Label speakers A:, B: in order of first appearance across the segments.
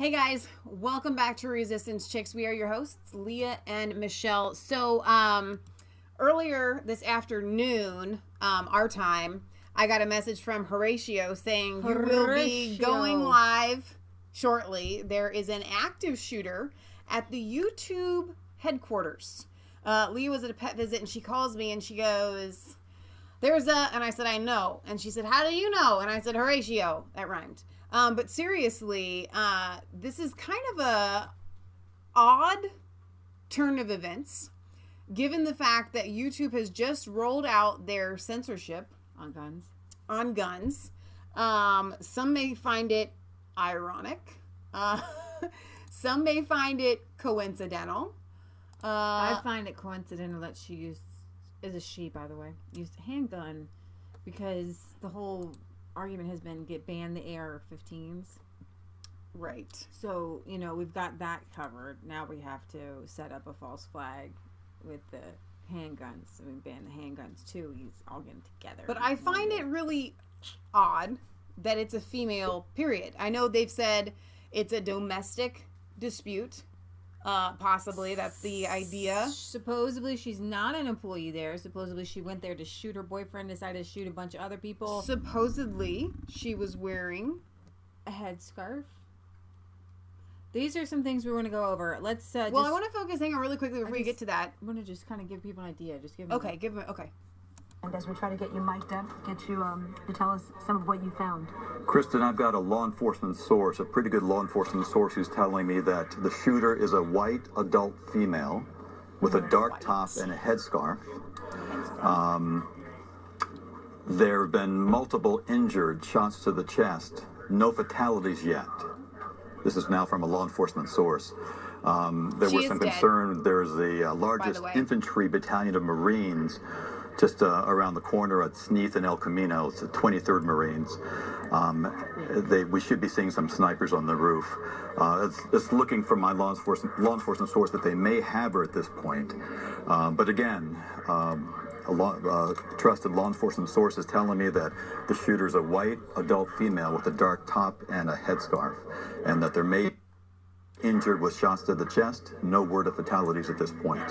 A: Hey guys, welcome back to Resistance Chicks. We are your hosts, Leah and Michelle. So, earlier this afternoon, our time, I got a message from Horatio saying you will be going live shortly. There is an active shooter at the YouTube headquarters. Leah was at a pet visit and she calls me and she goes, and I said, I know. And she said, how do you know? And I said, Horatio. That rhymed. But seriously, this is kind of a odd turn of events, given the fact that YouTube has just rolled out their censorship
B: on guns.
A: Some may find it ironic. Some may find it coincidental.
B: I find it coincidental that she is a she, by the way, used a handgun because the whole argument has been ban the AR-15s.
A: Right.
B: So, we've got that covered. Now we have to set up a false flag with the handguns. Ban the handguns too. He's all getting together.
A: But I find it really odd that it's a female, period. I know they've said it's a domestic dispute. Possibly that's the idea.
B: Supposedly she's not an employee there. Supposedly she went there to shoot her boyfriend, decided to shoot a bunch of other people.
A: Supposedly she was wearing
B: a headscarf. These are some things we want to go over. Let's
A: I want to focus. Hang on really quickly before you get to that.
B: I want to just kind of give people an idea. Just give them
A: okay.
C: And as we try to get you mic'd up, get you to tell us some of what you found.
D: Kristen, I've got a law enforcement source, a pretty good law enforcement source, who's telling me that the shooter is a white adult female with a dark top and a headscarf. There have been multiple injured, shots to the chest, no fatalities yet. This is now from a law enforcement source. There was some concern. There's the largest infantry battalion of Marines just around the corner at Sneath and El Camino. It's the 23rd Marines. We should be seeing some snipers on the roof. It's looking from my law enforcement source that they may have her at this point. But again, a trusted law enforcement source is telling me that the shooter's a white adult female with a dark top and a headscarf, and that there may be injured with shots to the chest. No word of fatalities at this point.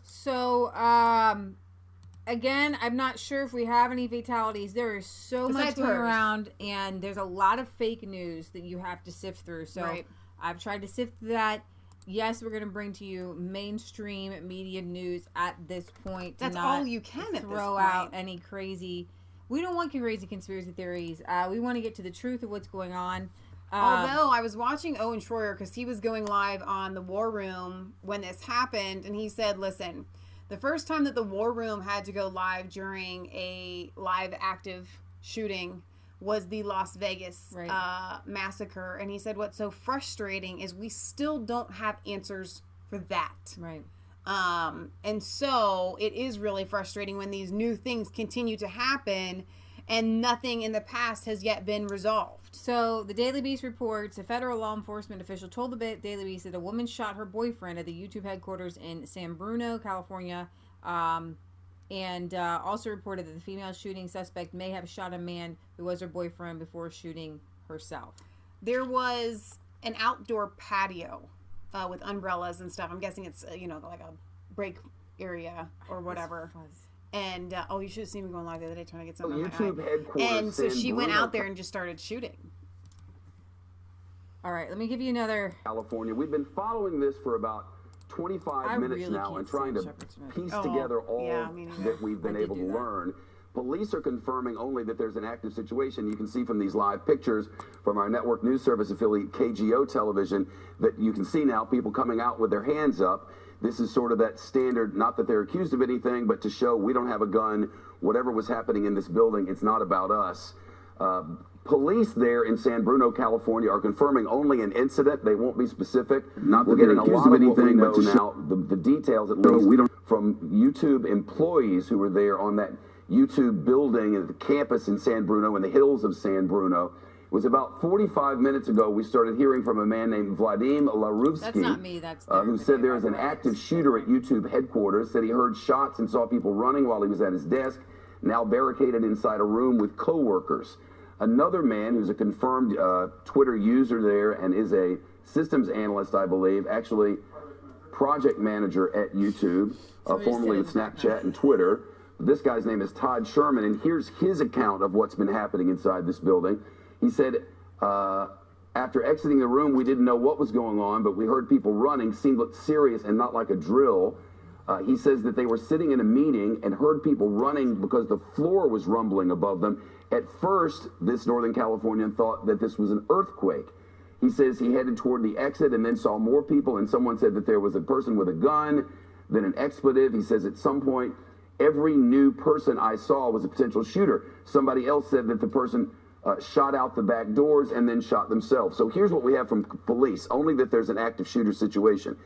B: So, again, I'm not sure if we have any fatalities. There is so much going around, and there's a lot of fake news that you have to sift through. So I've tried to sift through that. Yes, we're going to bring to you mainstream media news at this point.
A: That's all you can at this point.
B: Throw out any crazy. We don't want crazy conspiracy theories. We want to get to the truth of what's going on.
A: Although I was watching Owen Schroyer because he was going live on the War Room when this happened, and he said, listen, the first time that the War Room had to go live during a live active shooting was the Las Vegas massacre. And he said what's so frustrating is we still don't have answers for that.
B: Right.
A: And so it is really frustrating when these new things continue to happen and nothing in the past has yet been resolved.
B: So the Daily Beast reports a federal law enforcement official told the Daily Beast that a woman shot her boyfriend at the YouTube headquarters in San Bruno, California, and also reported that the female shooting suspect may have shot a man who was her boyfriend before shooting herself.
A: There was an outdoor patio with umbrellas and stuff. I'm guessing it's like a break area or whatever. And you should have seen me going live the other day trying to get something on my eye. And so she went out there and just started shooting.
B: All right, let me give you another.
E: California. We've been following this for about 25 minutes now and trying to piece together all that we've been able to learn. Police are confirming only that there's an active situation. You can see from these live pictures from our network news service affiliate KGO television that you can see now people coming out with their hands up. This is sort of that standard, not that they're accused of anything, but to show we don't have a gun. Whatever was happening in this building, it's not about us. Police there in San Bruno, California, are confirming only an incident. They won't be specific. Not that they're accused of anything, but to know now the details, at least, from YouTube employees who were there on that YouTube building at the campus in San Bruno, in the hills of San Bruno. It was about 45 minutes ago we started hearing from a man named Vladimir Laruvsky.
B: That's not me, that's
E: who said there is an active shooter at YouTube headquarters, said he heard shots and saw people running while he was at his desk, now barricaded inside a room with co-workers. Another man who's a confirmed Twitter user there and is a systems analyst, I believe, actually project manager at YouTube, formerly with Snapchat and Twitter. This guy's name is Todd Sherman, and here's his account of what's been happening inside this building. He said, after exiting the room, we didn't know what was going on, but we heard people running, seemed serious and not like a drill. He says that they were sitting in a meeting and heard people running because the floor was rumbling above them. At first, this Northern Californian thought that this was an earthquake. He says he headed toward the exit and then saw more people, and someone said that there was a person with a gun, then an expletive. He says at some point, every new person I saw was a potential shooter. Somebody else said that the person shot out the back doors and then shot themselves. So here's what we have from police, only that there's an active shooter situation.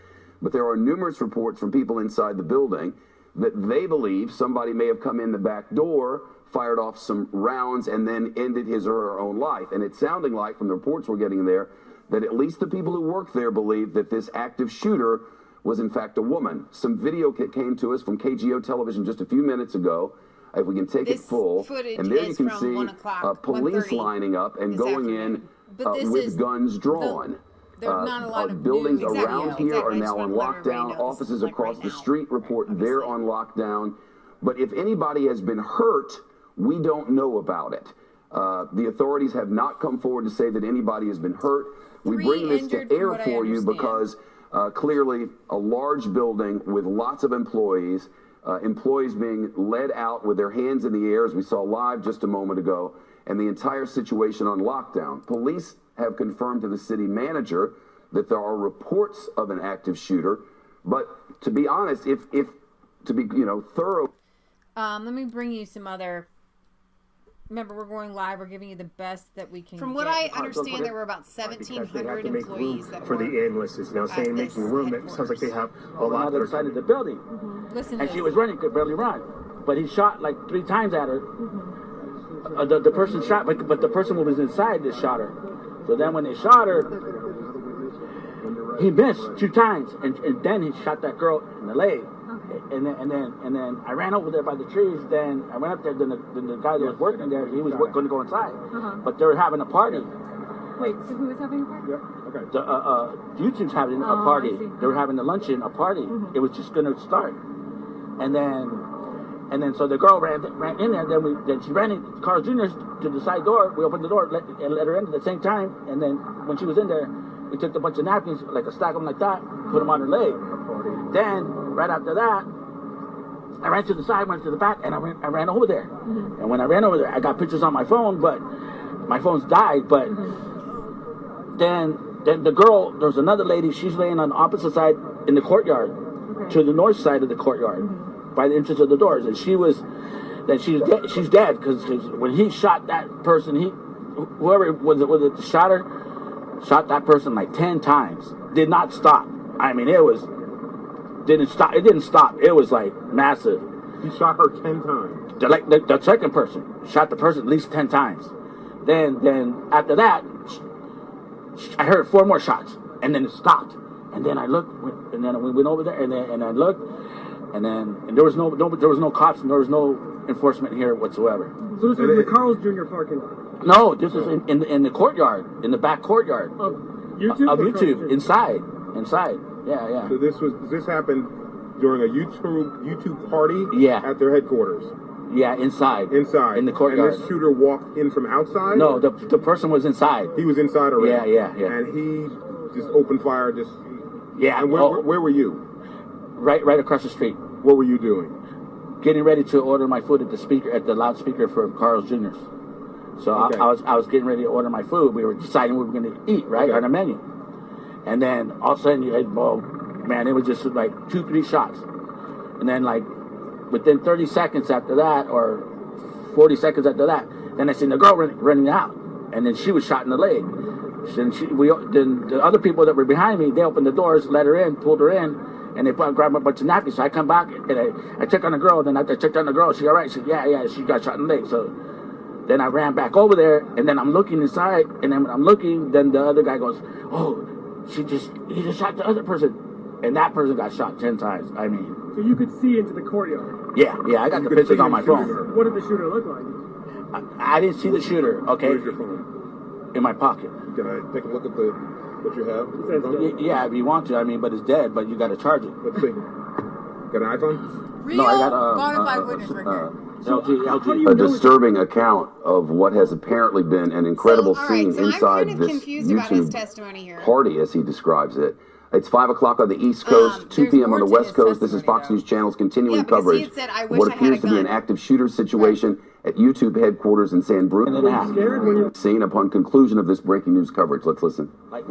E: But there are numerous reports from people inside the building that they believe somebody may have come in the back door, fired off some rounds, and then ended his or her own life. And it's sounding like, from the reports we're getting there, that at least the people who work there believe that this active shooter was in fact a woman. Some video came to us from KGO television just a few minutes ago. If we can take it full, and there you can see police lining up and going in with guns drawn. Buildings around here are now on lockdown. Offices across the street report they're on lockdown. But if anybody has been hurt, we don't know about it. The authorities have not come forward to say that anybody has been hurt. We bring this to air for you because clearly a large building with lots of employees, employees being led out with their hands in the air, as we saw live just a moment ago, and the entire situation on lockdown. Police have confirmed to the city manager that there are reports of an active shooter, but to be honest, if to be thorough.
B: Let me bring you some other. Remember, we're going live. We're giving you the best that we can.
A: From what I understand, there were about 1,700 employees that
F: for the analysts is now saying making room. It sounds like they have a lot
G: on the other side of the building.
B: Mm-hmm. Listen,
G: and she was running, could barely run, but he shot like 3 times at her. The person shot, but the person who was inside just shot her. So then when they shot her, he missed 2 times, and then he shot that girl in the leg. And then I ran over there by the trees. Then I went up there. Then the guy that was working there, he was going to go inside, but they were having a party.
C: Wait, so who was having a party?
F: Yeah. Okay.
G: YouTube's having a party. They were having a luncheon, a party. It was just going to start, and then so the girl ran in there. Then she ran in Carl Jr.'s to the side door. We opened the door, let her in at the same time. And then when she was in there, we took a bunch of napkins, like a stack of them like that, put them on her leg. Then right after that, I ran to the side, went to the back, and I ran over there. And when I ran over there, I got pictures on my phone, but my phone's died. But then the girl, there's another lady. She's laying on the opposite side in the courtyard, to the north side of the courtyard, by the entrance of the doors. And she's dead because when he shot that person, whoever was it shot her. Shot that person like 10 times. Did not stop. I mean, didn't stop. It didn't stop. It was like massive.
F: He shot her 10 times.
G: The second person shot the person at least 10 times. Then after that, I heard 4 more shots, and then it stopped. And then I looked, and then we went over there, and I looked, and there was no cops, and there was no enforcement here whatsoever.
H: So this was in the Carl's Jr. parking lot?
G: No, this is in the courtyard, in the back courtyard
H: of YouTube.
G: Of YouTube, inside. Yeah.
F: So this happened during a YouTube party.
G: Yeah.
F: At their headquarters.
G: Yeah, inside in the courtyard.
F: And this shooter walked in from outside.
G: No, the person was inside.
F: He was inside already.
G: Yeah.
F: And he just opened fire.
G: Yeah.
F: And where were you?
G: Right across the street.
F: What were you doing?
G: Getting ready to order my food at the loudspeaker for Carl's Jr.'s. So okay. I was getting ready to order my food. We were deciding what we were going to eat, right, on the menu. And then all of a sudden, it was just like 2-3 shots. And then like within 30 seconds after that, or 40 seconds after that, then I seen the girl running out. And then she was shot in the leg. Then the other people that were behind me, they opened the doors, let her in, pulled her in, and they grabbed a bunch of napkins. So I come back and I check on the girl. Then after I checked on the girl, she all right? She said, yeah, she got shot in the leg. So then I ran back over there, and then I'm looking inside, and then when I'm looking, then the other guy goes, oh, he just shot the other person. And that person got shot 10 times. I mean.
H: So you could see into the courtyard?
G: Yeah, I got the pictures on my phone.
H: What did the shooter look like?
G: I didn't see the shooter, okay?
F: Where's your phone?
G: In my pocket.
F: Can I take a look at the What you have?
G: Yeah, if you want to. I mean, but it's dead. But you got to charge it.
F: Let's see. Got an iPhone?
B: Real
G: no, I got
B: bonafide witness right here.
G: LG.
E: A disturbing account of what has apparently been an incredible scene inside this YouTube party, as he describes it. It's 5 o'clock on the East Coast, 2 p.m. on the West Coast. This is Fox News Channel's continuing coverage of what appears to be an active shooter situation at YouTube headquarters in San Bruno. Scene upon conclusion of this breaking news coverage. Let's listen.
G: Like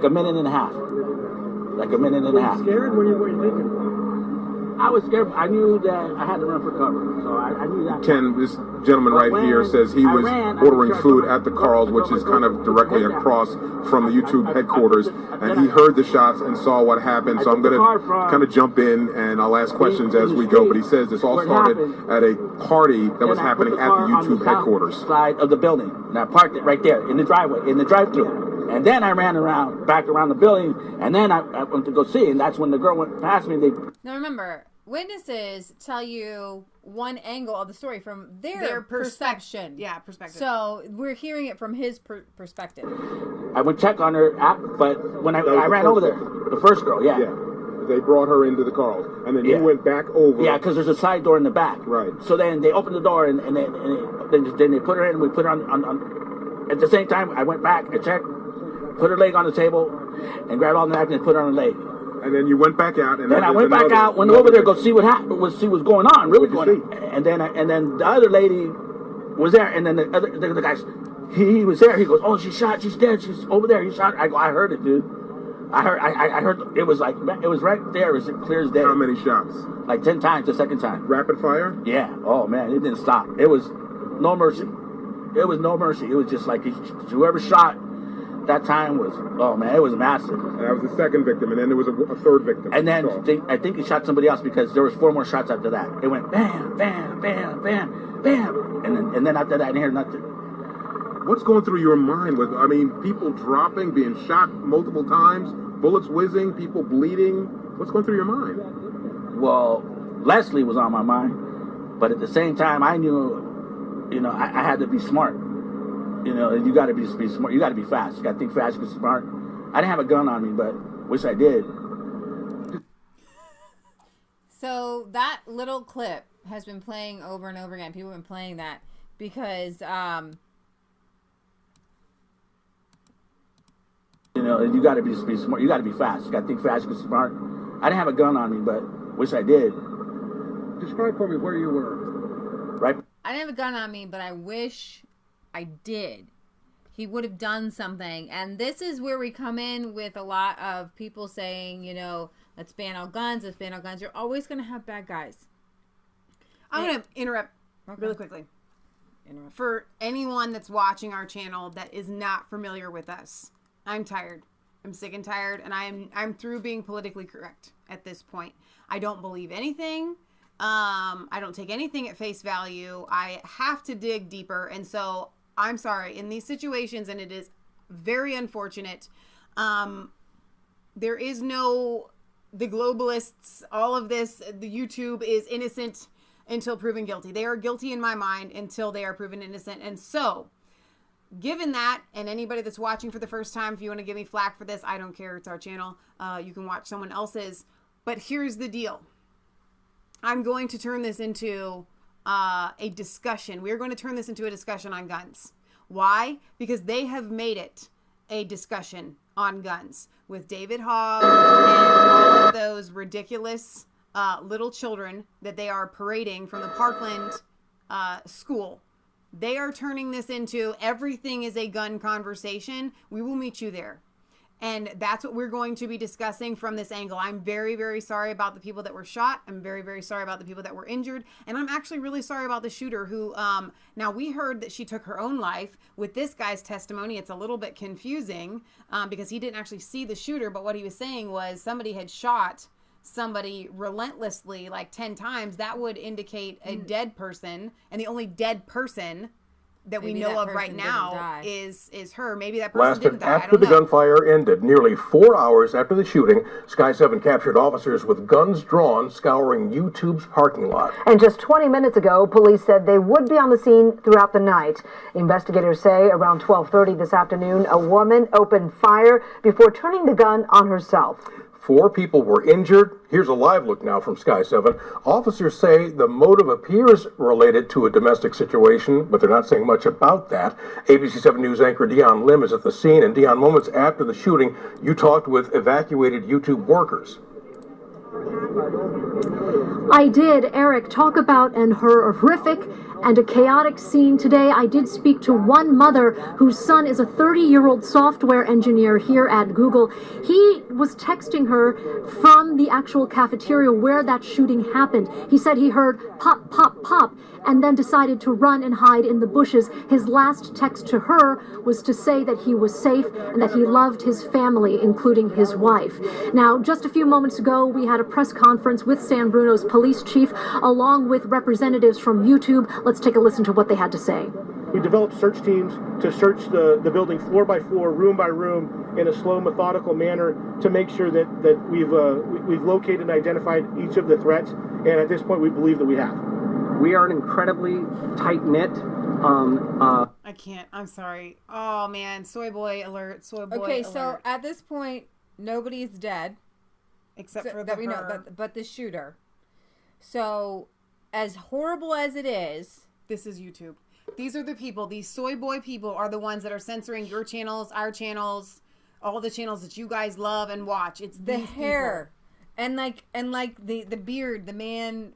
G: a minute and a half. Like a minute and a half.
H: Scared? What are you thinking?
G: I was scared. I knew that I had to run for cover, so I knew that.
F: Ken, this gentleman right here says he was ordering food at the Carl's, which is kind of directly across from the YouTube headquarters, and he heard the shots and saw what happened. So I'm going to kind of jump in and I'll ask questions as we go. But he says this all started at a party that was happening at the YouTube headquarters.
G: Side of the building, and I parked it right there in the driveway, in the drive-thru. And then I ran back around the building, and then I went to go see, and that's when the girl went past me.
B: Now remember, witnesses tell you one angle of the story from their perception.
A: Yeah, perspective.
B: So we're hearing it from his perspective.
G: I went check on her app, but when I ran over there, the first girl, yeah.
F: They brought her into the Carl's, and then you went back over.
G: Yeah, because there's a side door in the back.
F: Right.
G: So then they opened the door, and then they put her in, and we put her on. At the same time, I went back, I checked, put her leg on the table, and grabbed all the napkins and put her on her leg.
F: And then you went back out, and
G: then I went back out, went over there, go see what happened, see what's going on, really going on. And then the other lady was there, and then the guy, he was there. He goes, "Oh, she's shot. She's dead. She's over there. He shot." I go, "I heard it, dude. I heard. It was right there. It was clear as day."
F: How many shots?
G: Like 10 times. The second time.
F: Rapid fire?
G: Yeah. Oh man, it didn't stop. It was no mercy. It was no mercy. It was just like whoever shot that time was, oh man, it was massive.
F: And that was the second victim, and then there was a third victim.
G: And then I think he shot somebody else because there was 4 more shots after that. It went bam, bam, bam, bam, bam, and then after that I didn't hear nothing.
F: What's going through your mind with, people dropping, being shot multiple times, bullets whizzing, people bleeding? What's going through your mind?
G: Well, Leslie was on my mind, but at the same time I knew, I had to be smart. You got to be smart. You got to be fast. You got to think fast. You got to be smart. I didn't have a gun on me, but wish I did.
B: So that little clip has been playing over and over again. People have been playing that because,
G: you got to be smart. You got to be fast. You got to think fast. You got to be smart. I didn't have a gun on me, but wish I did.
H: Describe for me where you were.
G: Right.
B: I didn't have a gun on me, but I wish I did. He would have done something. And this is where we come in with a lot of people saying, let's ban all guns, let's ban all guns. You're always going to have bad guys.
A: I'm going to interrupt really quickly. For anyone that's watching our channel that is not familiar with us, I'm tired. I'm sick and tired, and I'm through being politically correct at this point. I don't believe anything. I don't take anything at face value. I have to dig deeper, and so I'm sorry, in these situations, and it is very unfortunate, there is the globalists, all of this, the YouTube is innocent until proven guilty. They are guilty in my mind until they are proven innocent. And so, given that, and anybody that's watching for the first time, if you want to give me flack for this, I don't care. It's our channel. You can watch someone else's. But here's the deal. I'm going to turn this into a discussion. We're going to turn this into a discussion on guns. Why? Because they have made it a discussion on guns with David Hogg and all of those ridiculous little children that they are parading from the Parkland school. They are turning this into everything is a gun conversation. We will meet you there. And that's what we're going to be discussing from this angle. I'm very, very sorry about the people that were shot. I'm very, very sorry about the people that were injured. And I'm actually really sorry about the shooter who, now we heard that she took her own life. With this guy's testimony, it's a little bit confusing because he didn't actually see the shooter. But what he was saying was somebody had shot somebody relentlessly like 10 times. That would indicate a dead person. And the only dead person that we know of right now is her. Maybe that person didn't die.
I: After the gunfire ended, nearly 4 hours after the shooting, Sky 7 captured officers with guns drawn scouring YouTube's parking lot.
C: And just 20 minutes ago, police said they would be on the scene throughout the night. Investigators say around 12:30 this afternoon, a woman opened fire before turning the gun on herself.
I: 4 people were injured. Here's a live look now from Sky 7. Officers say the motive appears related to a domestic situation, but they're not saying much about that. ABC 7 News anchor Dion Lim is at the scene. And Dion, moments after the shooting, you talked with evacuated YouTube workers.
C: I did, Eric, talk about an horrific and a chaotic scene today. I did speak to one mother whose son is a 30-year-old software engineer here at Google. He was texting her from the actual cafeteria where that shooting happened. He said he heard pop, pop, pop, and then decided to run and hide in the bushes. His last text to her was to say that he was safe and that he loved his family, including his wife. Now, just a few moments ago, we had a press conference with San Bruno's police chief, along with representatives from YouTube. Let's take a listen to what they had to say.
J: We developed search teams to search the building floor by floor, room by room, in a slow, methodical manner to make sure that we've located and identified each of the threats. And at this point, we believe that we have.
K: We are an incredibly tight-knit.
A: I can't. I'm sorry. Oh, man. Soy boy alert. Soy boy alert.
B: Okay, so at this point, nobody's dead.
A: Except for
B: that we know, but the shooter. So, as horrible as it is,
A: this is YouTube. These are the people. These soy boy people are the ones that are censoring your channels, our channels, all the channels that you guys love and watch. It's
B: the
A: these
B: hair, people. and like the beard, the man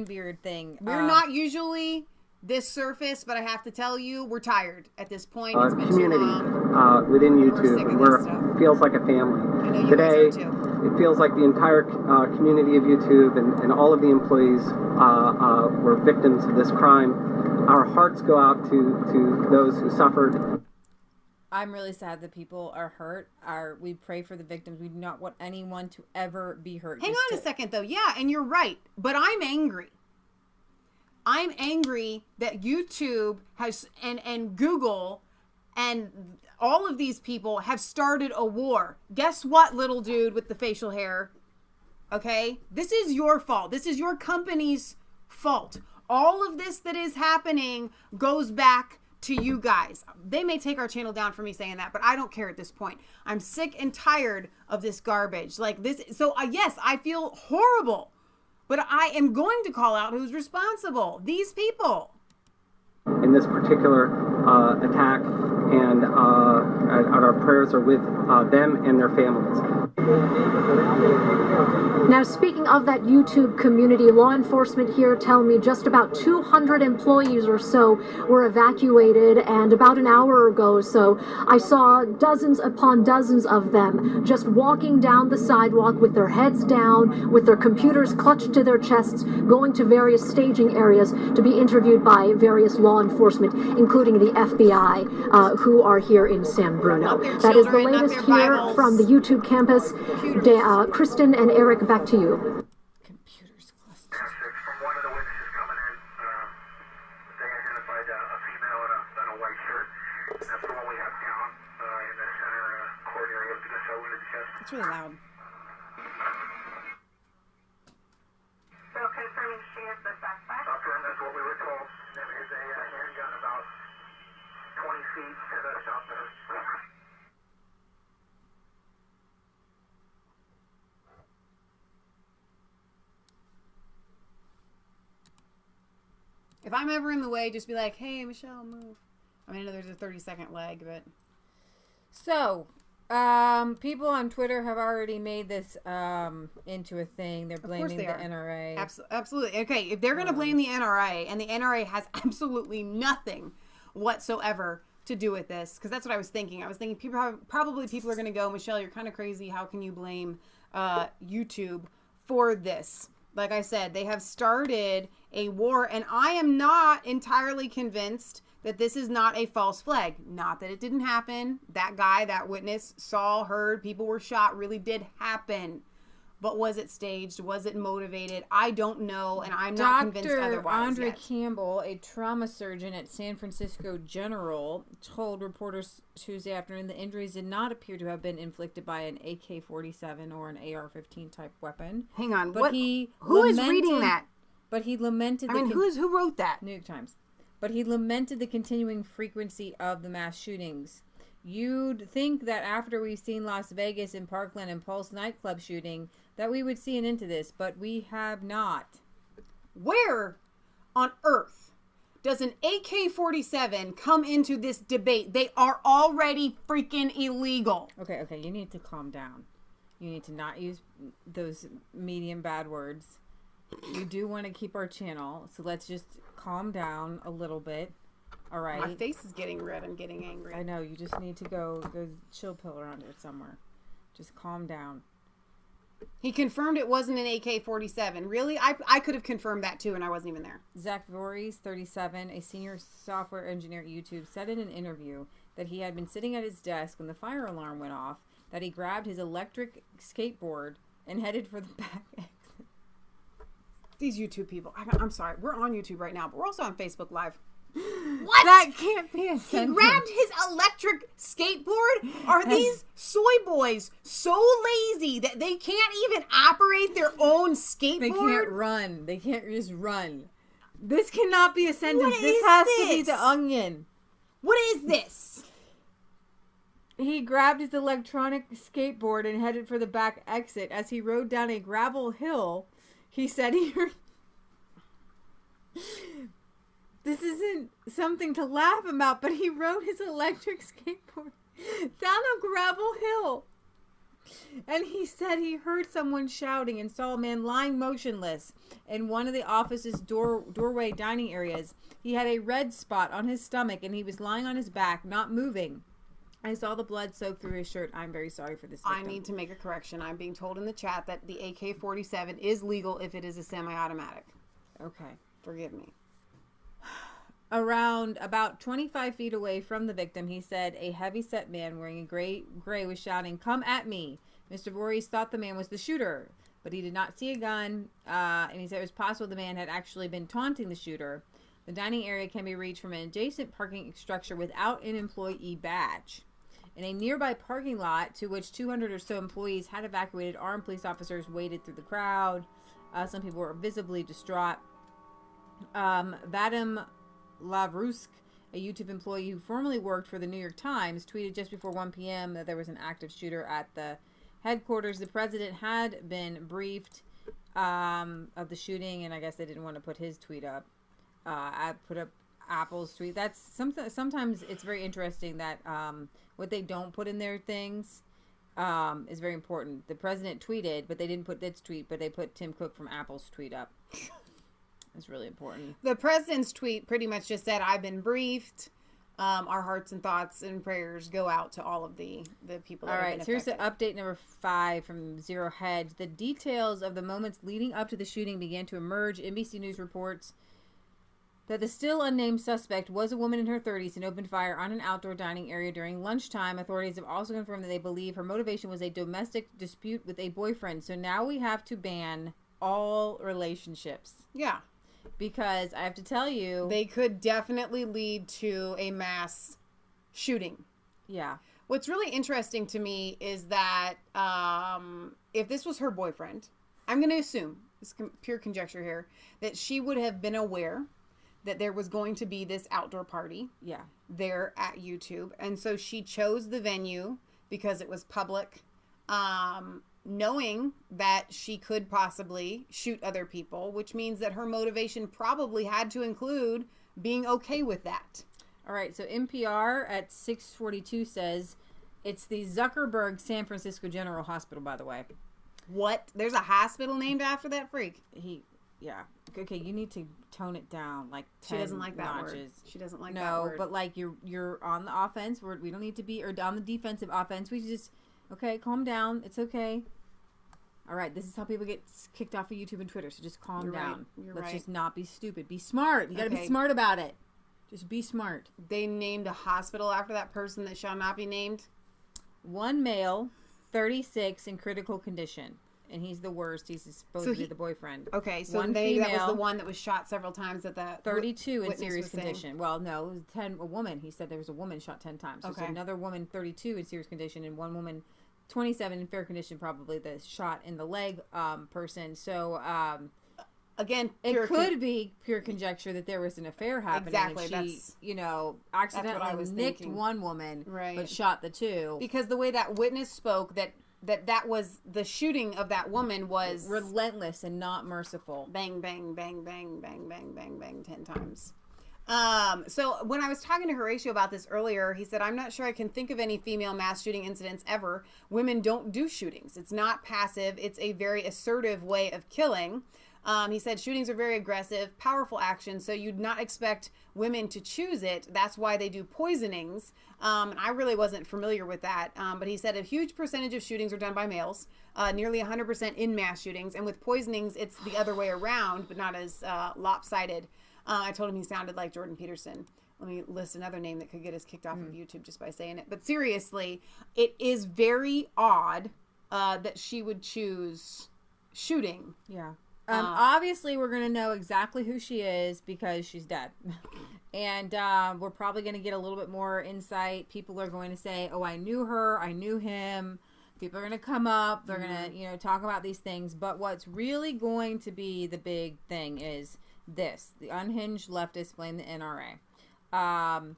B: beard thing.
A: We're not usually this surface, but I have to tell you, we're tired at this point.
K: It's been community within YouTube, feels like a family.
A: I know you
K: Today,
A: guys are too.
K: It feels like the entire community of YouTube and all of the employees were victims of this crime. Our hearts go out to those who suffered.
B: I'm really sad that people are hurt. We pray for the victims. We do not want anyone to ever be hurt.
A: Hang on a second, though. Yeah, and you're right. But I'm angry. I'm angry that YouTube has and Google and all of these people have started a war. Guess what, little dude with the facial hair? Okay? This is your fault. This is your company's fault. All of this that is happening goes back to you guys. They may take our channel down for me saying that, but I don't care at this point. I'm sick and tired of this garbage. Like this. So yes, I feel horrible, but I am going to call out who's responsible. These people.
K: In this particular attack, and our prayers are with them and their families.
C: Now, speaking of that YouTube community, law enforcement here tell me just about 200 employees or so were evacuated, and about an hour ago or so, I saw dozens upon dozens of them just walking down the sidewalk with their heads down, with their computers clutched to their chests, going to various staging areas to be interviewed by various law enforcement, including the FBI, who are here in San Bruno. That is the latest here from the YouTube campus. Kristen and Eric, back to you.
B: Computers clustered.
L: From one of the witnesses coming in, they identified a female in a white shirt. And that's the one we have down in the center court area with the gunshot wound in the chest.
A: It's really loud.
L: So confirming she is the suspect? Confirmed, that's what we were told. There is a handgun about 20 feet to the south of her.
A: If I'm ever in the way, just be like, hey, Michelle, move. I mean, I know there's a 30-second lag, but...
B: So, people on Twitter have already made this into a thing. They're blaming the NRA.
A: Absolutely. Okay, if they're going to blame the NRA, and the NRA has absolutely nothing whatsoever to do with this, because that's what I was thinking. I was thinking probably people are going to go, Michelle, you're kind of crazy. How can you blame YouTube for this? Like I said, they have started a war, and I am not entirely convinced that this is not a false flag. Not that it didn't happen. That guy, that witness, saw, heard, people were shot, really did happen. But was it staged? Was it motivated? I don't know, and I'm not convinced otherwise.
B: Dr. Andre
A: yet.
B: Campbell, a trauma surgeon at San Francisco General, told reporters Tuesday afternoon the injuries did not appear to have been inflicted by an AK-47 or an AR-15 type weapon.
A: Hang on,
B: but
A: who is reading that?
B: But he lamented.
A: Who wrote that?
B: New York Times. But he lamented the continuing frequency of the mass shootings. You'd think that after we've seen Las Vegas and Parkland and Pulse nightclub shooting, that we would see an end to this, but we have not.
A: Where on earth does an AK-47 come into this debate? They are already freaking illegal.
B: Okay, you need to calm down. You need to not use those medium bad words. We do want to keep our channel, so let's just calm down a little bit. All right.
A: My face is getting red. I'm getting angry.
B: I know. You just need to go chill pill around it somewhere. Just calm down.
A: He confirmed it wasn't an AK-47. Really? I could have confirmed that too, and I wasn't even there.
B: Zach Voorhees, 37, a senior software engineer at YouTube, said in an interview that he had been sitting at his desk when the fire alarm went off, that he grabbed his electric skateboard and headed for the back exit.
A: These YouTube people. I'm sorry. We're on YouTube right now, but we're also on Facebook Live. What?
B: That can't be a sentence.
A: He grabbed his electric skateboard? Are these soy boys so lazy that they can't even operate their own skateboard?
B: They can't run. They can't just run. This cannot be a sentence.
A: What
B: this
A: is
B: has
A: this?
B: to be The Onion.
A: What is this?
B: He grabbed his electronic skateboard and headed for the back exit. As he rode down a gravel hill, he said he heard... This isn't something to laugh about, but he rode his electric skateboard down a gravel hill. And he said he heard someone shouting and saw a man lying motionless in one of the office's doorway dining areas. He had a red spot on his stomach and he was lying on his back, not moving. I saw the blood soak through his shirt. I'm very sorry for this victim.
A: I need to make a correction. I'm being told in the chat that the AK-47 is legal if it is a semi-automatic.
B: Okay.
A: Forgive me.
B: Around about 25 feet away from the victim, he said a heavy-set man wearing a gray was shouting, "Come at me." Mr. Voorhees thought the man was the shooter, but he did not see a gun, and he said it was possible the man had actually been taunting the shooter. The dining area can be reached from an adjacent parking structure without an employee badge. In a nearby parking lot, to which 200 or so employees had evacuated, armed police officers waded through the crowd. Some people were visibly distraught. Vadim Lavrusk, a YouTube employee who formerly worked for the New York Times, tweeted just before 1 p.m. that there was an active shooter at the headquarters. The president had been briefed of the shooting, and I guess they didn't want to put his tweet up. I put up Apple's tweet. That's sometimes it's very interesting that what they don't put in their things is very important. The president tweeted, but they didn't put this tweet, but they put Tim Cook from Apple's tweet up. It's really important.
A: The president's tweet pretty much just said, "I've been briefed. Our hearts and thoughts and prayers go out to all of the people that have been affected."
B: Here's the update number 5 from Zero Hedge. The details of the moments leading up to the shooting began to emerge. NBC News reports that the still unnamed suspect was a woman in her 30s and opened fire on an outdoor dining area during lunchtime. Authorities have also confirmed that they believe her motivation was a domestic dispute with a boyfriend. So now we have to ban all relationships.
A: Yeah.
B: Because I have to tell you,
A: they could definitely lead to a mass shooting.
B: Yeah.
A: What's really interesting to me is that if this was her boyfriend, I'm going to assume, it's pure conjecture here, that she would have been aware that there was going to be this outdoor party there at YouTube. And so she chose the venue because it was public, knowing that she could possibly shoot other people, which means that her motivation probably had to include being okay with that.
B: All right, so NPR at 6:42 says it's the Zuckerberg San Francisco General Hospital, by the way.
A: What? There's a hospital named after that freak?
B: Yeah. Okay, you need to tone it down like 10
A: She doesn't like that
B: notches.
A: word. She doesn't like that word.
B: No, but like you're on the offense. We don't need to be, or on the defensive offense. We just, okay, calm down. It's okay. All right, this is how people get kicked off of YouTube and Twitter, so just calm down.
A: You're
B: Let's
A: right.
B: just not be stupid. Be smart. You got to be smart about it. Just be smart.
A: They named a hospital after that person that shall not be named.
B: One male, 36, in critical condition. and he's the worst. He's supposed to be the boyfriend.
A: Okay, so that was the one that was shot several times at that
B: 32 in serious condition. Well, no, it was 10. A woman. He said there was a woman shot 10 times. So another woman, 32 in serious condition, and one woman, 27 in fair condition, probably the shot in the leg person. So
A: again,
B: it could be pure conjecture that there was an affair happening.
A: Exactly.
B: And she, accidentally nicked one woman, but shot the two.
A: Because the way that witness spoke, that was the shooting of that woman was
B: relentless and not merciful.
A: Bang, bang, bang, bang, bang, bang, bang, bang, 10 times. So when I was talking to Horatio about this earlier, he said, I'm not sure I can think of any female mass shooting incidents ever. Women don't do shootings. It's not passive. It's a very assertive way of killing. He said shootings are very aggressive, powerful action, so you'd not expect women to choose it. That's why they do poisonings. And I really wasn't familiar with that. But he said a huge percentage of shootings are done by males, nearly 100% in mass shootings. And with poisonings, it's the other way around, but not as lopsided. I told him he sounded like Jordan Peterson. Let me list another name that could get us kicked off of YouTube just by saying it. But seriously, it is very odd that she would choose shooting.
B: Yeah. Obviously, we're going to know exactly who she is because she's dead. And we're probably going to get a little bit more insight. People are going to say, oh, I knew her. I knew him. People are going to come up. They're going to, talk about these things. But what's really going to be the big thing is this. The unhinged leftists blame the NRA.
A: Not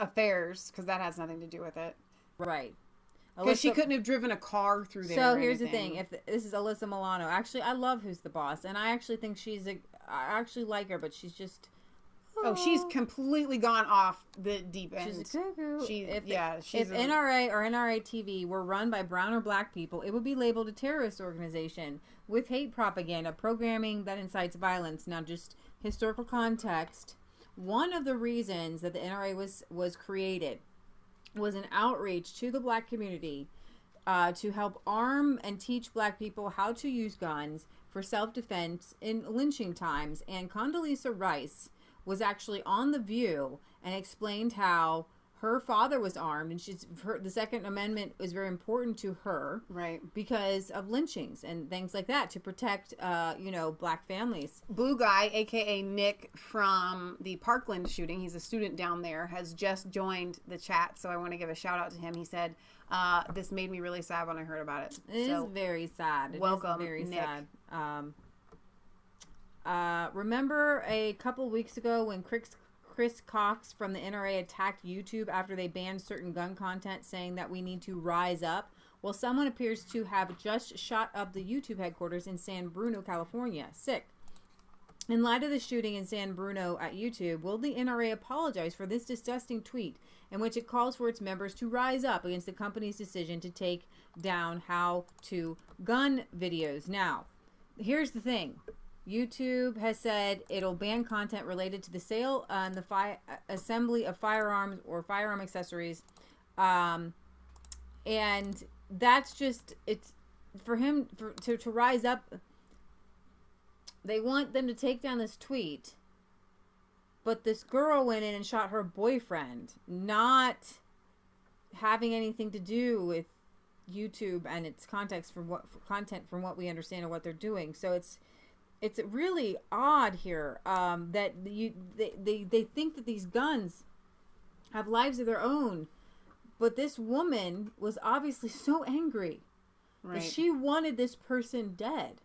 A: affairs, because that has nothing to do with it.
B: Right.
A: Because she couldn't have driven a car through there.
B: So here's the thing: if this is Alyssa Milano, actually, I love Who's the Boss, and I actually think I actually like her, but she's just.
A: Oh, she's completely gone off the deep end.
B: She's a cuckoo. If
A: NRA
B: or NRA TV were run by brown or black people, it would be labeled a terrorist organization with hate propaganda, programming that incites violence. Now, just historical context. One of the reasons that the NRA was created was an outreach to the black community to help arm and teach black people how to use guns for self-defense in lynching times. And Condoleezza Rice was actually on The View and explained how her father was armed, and the Second Amendment was very important to her,
A: right?
B: Because of lynchings and things like that to protect, black families.
A: Blue Guy, aka Nick from the Parkland shooting, he's a student down there, has just joined the chat, so I want to give a shout out to him. He said, "This made me really sad when I heard about it."
B: It is very sad.
A: Welcome,
B: very
A: Nick.
B: Sad. Remember a couple weeks ago when Chris Cox from the NRA attacked YouTube after they banned certain gun content, saying that we need to rise up? Well, someone appears to have just shot up the YouTube headquarters in San Bruno, California. Sick. In light of the shooting in San Bruno at YouTube, will the NRA apologize for this disgusting tweet in which it calls for its members to rise up against the company's decision to take down how-to gun videos? Now, here's the thing. YouTube has said it'll ban content related to the sale and the assembly of firearms or firearm accessories. And that's just, it's for him to rise up. They want them to take down this tweet. But this girl went in and shot her boyfriend, not having anything to do with YouTube and its content from what we understand of what they're doing. So it's really odd here that they think that these guns have lives of their own, but this woman was obviously so angry that she wanted this person dead.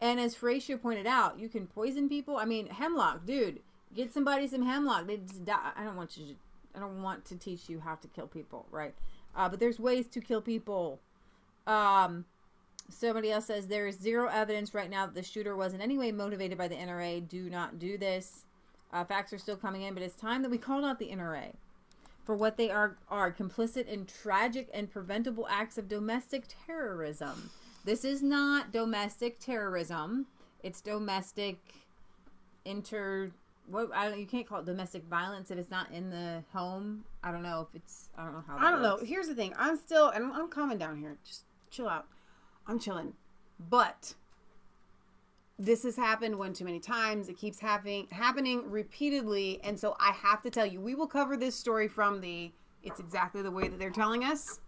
B: And as Horatio pointed out, you can poison people. I mean, hemlock, dude, get somebody some hemlock. They just die. I don't want to teach you how to kill people, right? But there's ways to kill people. Somebody else says there is zero evidence right now that the shooter was in any way motivated by the NRA. Do not do this. Facts are still coming in, but it's time that we called out the NRA for what they are complicit in tragic and preventable acts of domestic terrorism. This is not domestic terrorism. It's domestic you can't call it domestic violence if it's not in the home. I don't know how that
A: works. Here's the thing. I'm calming down here. Just chill out. I'm chilling. But this has happened one too many times. It keeps happening repeatedly. And so I have to tell you, we will cover this story from it's exactly the way that they're telling us.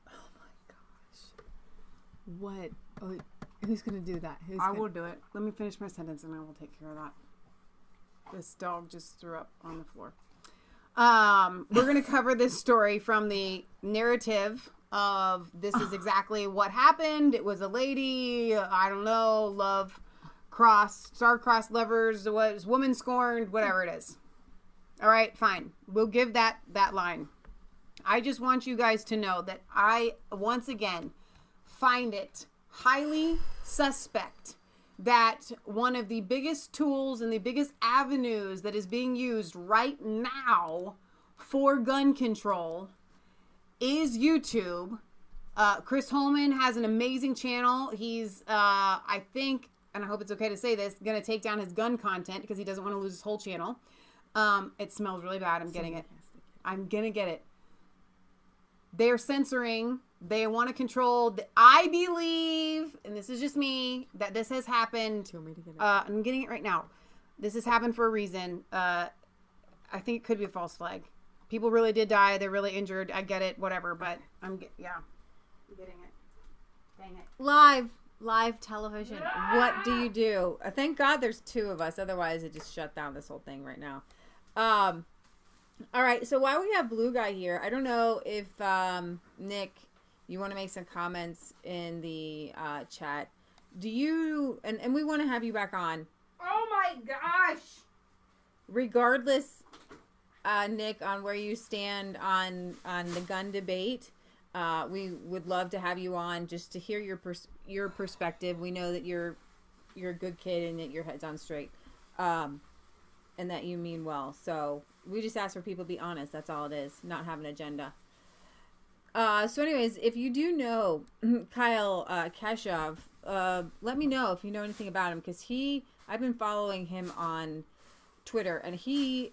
A: Oh my What? Oh, who's going to do that?
B: I will do it.
A: Let me finish my sentence and I will take care of that. This dog just threw up on the floor. We're going to cover this story from the narrative of this is exactly what happened. It was a lady, I don't know, star-crossed lovers, was woman scorned, whatever it is. All right, fine. We'll give that line. I just want you guys to know that I, once again, find it highly suspect that one of the biggest tools and the biggest avenues that is being used right now for gun control is YouTube. Chris Holman has an amazing channel. He's, I think, and I hope it's okay to say this, going to take down his gun content because he doesn't want to lose his whole channel. It smells really bad. I'm getting it. I'm going to get it. They're censoring. They want to control. I believe, and this is just me, that this has happened. Do you want me to get it? I'm getting it right now. This has happened for a reason. I think it could be a false flag. People really did die. They're really injured. I get it. Whatever. But I'm getting it. Dang it.
B: Live television. What do you do? Thank God there's two of us. Otherwise, it just shut down this whole thing right now. All right. So while we have Blue Guy here, I don't know if Nick, you want to make some comments in the chat. Do you, and we want to have you back on.
A: Oh my gosh.
B: Regardless, Nick, on where you stand on the gun debate, we would love to have you on just to hear your perspective. We know that you're a good kid and that your head's on straight, and that you mean well. So we just ask for people to be honest. That's all it is. Not have an agenda. So anyways, if you do know Kyle Kashov, let me know if you know anything about him, because I've been following him on Twitter, and he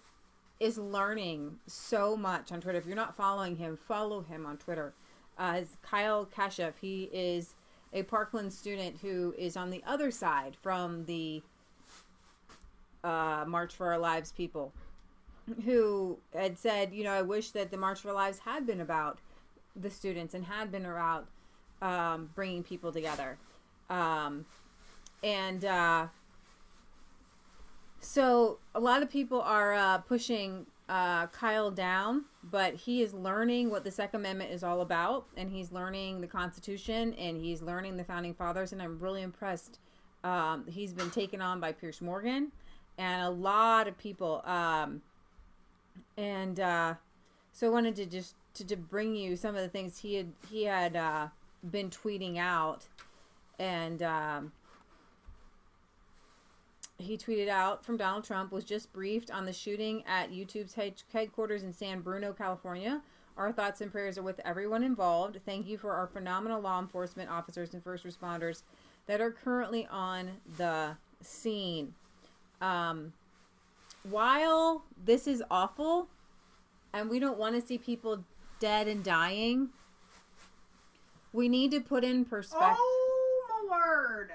B: is learning so much on Twitter. If you're not following him, follow him on Twitter. It's Kyle Kashov. He is a Parkland student who is on the other side from the March for Our Lives people, who had said, I wish that the March for Our Lives had been about the students and had been about bringing people together. So a lot of people are pushing Kyle down, but he is learning what the Second Amendment is all about, and he's learning the Constitution, and he's learning the Founding Fathers, and I'm really impressed. He's been taken on by Pierce Morgan and a lot of people. So I wanted to just to bring you some of the things he had been tweeting out, and he tweeted out from Donald Trump, was just briefed on the shooting at YouTube's headquarters in San Bruno, California. Our thoughts and prayers are with everyone involved. Thank you for our phenomenal law enforcement officers and first responders that are currently on the scene. While this is awful, and we don't want to see people dead and dying, we need to put in perspective.
A: Oh, my word.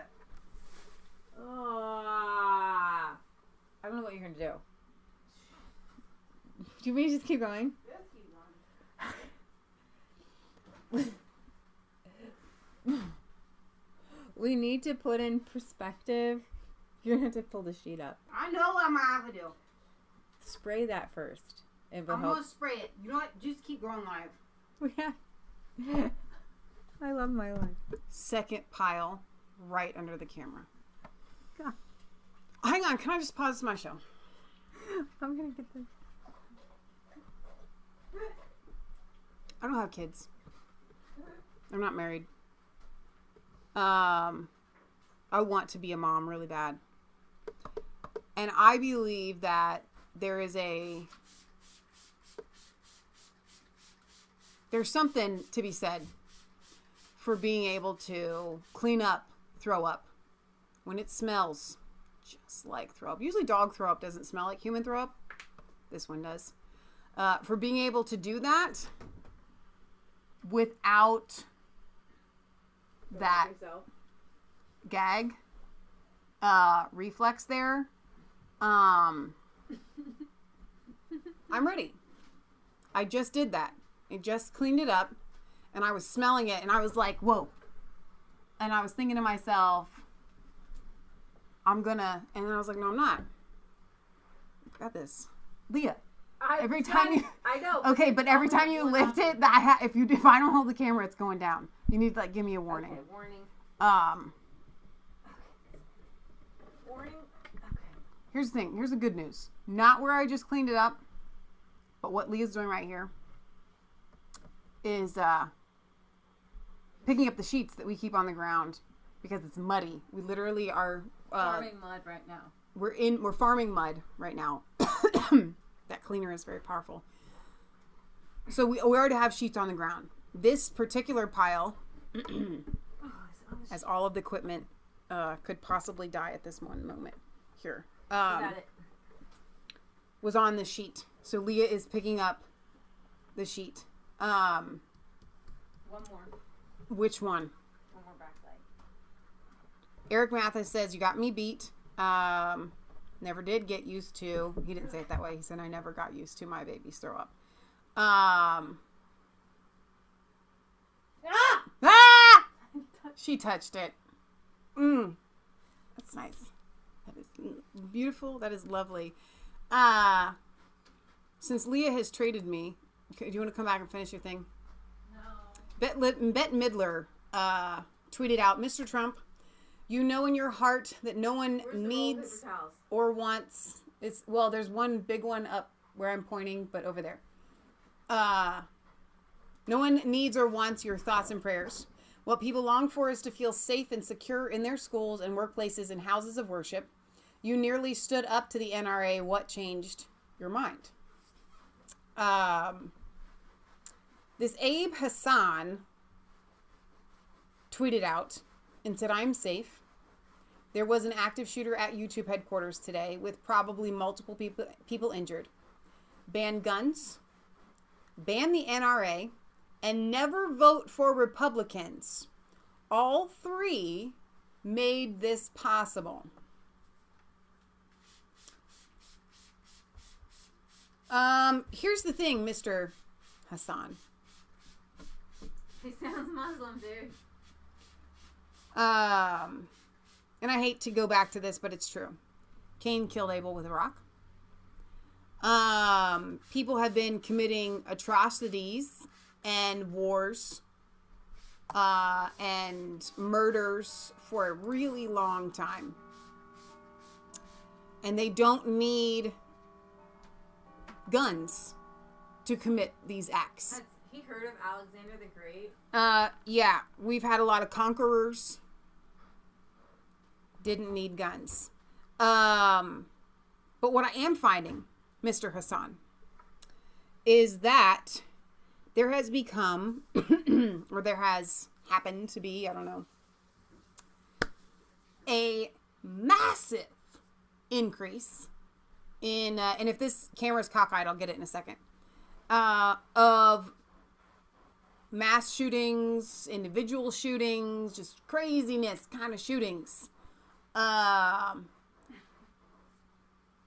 B: I don't know what you're going to do. Do you want me to just keep going?
A: Just keep
B: going. We need to put in perspective. You're going to have to pull the sheet up.
A: I know what I'm going to have to do.
B: Spray that first.
A: I'm going to spray it. You know what? Just keep going live.
B: Yeah. I love my life.
A: Second pile right under the camera. God. Hang on. Can I just pause my show?
B: I'm going to get this.
A: I don't have kids. I'm not married. I want to be a mom really bad. And I believe that there's something to be said for being able to clean up, throw up when it smells just like throw up. Usually dog throw up doesn't smell like human throw up. This one does. For being able to do that without that gag reflex there. I'm ready. I just did that. I just cleaned it up and I was smelling it and I was like, whoa. And I was thinking to myself, I'm gonna, and then I was like, no, I'm not. Got this. Leah. Every time you, I know. Okay, but every time you lift it, if I don't hold the camera, it's going down. You need to like give me a warning.
B: Okay, warning.
A: Warning. Okay. Here's the thing. Here's the good news. Not where I just cleaned it up, but what Leah's doing right here is picking up the sheets that we keep on the ground because it's muddy. We literally are
B: farming mud right now.
A: We're farming mud right now. That cleaner is very powerful. So we already have sheets on the ground. This particular pile has all of the equipment could possibly die at this one moment here.
B: Got it.
A: Was on the sheet. So Leah is picking up the sheet.
B: One more.
A: Which one?
B: One more backlight.
A: Eric Mathis says, you got me beat. Never did get used to. He didn't say it that way. He said, I never got used to my baby's throw up. She touched it. That's nice. That is beautiful. That is lovely. Since Leah has traded me, do you want to come back and finish your thing? No. Bette Midler tweeted out, Mr. Trump, you know in your heart that no one needs or wants. There's one big one up where I'm pointing, but over there. No one needs or wants your thoughts and prayers. What people long for is to feel safe and secure in their schools and workplaces and houses of worship. You nearly stood up to the NRA. What changed your mind? This Abe Hassan tweeted out and said, I'm safe. There was an active shooter at YouTube headquarters today with probably multiple people injured. Ban guns, ban the NRA, and never vote for Republicans. All three made this possible. Here's the thing, Mr. Hassan.
B: He sounds Muslim, dude.
A: And I hate to go back to this, but it's true. Cain killed Abel with a rock. People have been committing atrocities and wars and murders for a really long time. And they don't need guns to commit these acts.
B: Has he heard of Alexander the Great?
A: Yeah. We've had a lot of conquerors. Didn't need guns. But what I am finding, Mr. Hassan, is that there has become, or there has happened to be, I don't know, a massive increase in, and if this camera's cockeyed, I'll get it in a second, of mass shootings, individual shootings, just craziness kind of shootings.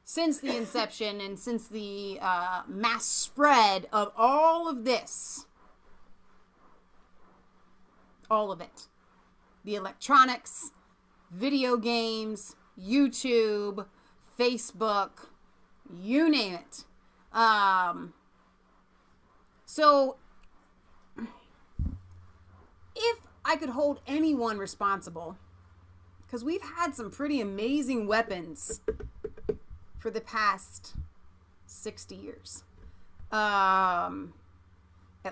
A: Since the inception and since the mass spread of all of this, all of it, the electronics, video games, YouTube, Facebook, you name it. So if I could hold anyone responsible, because we've had some pretty amazing weapons for the past 60 years. At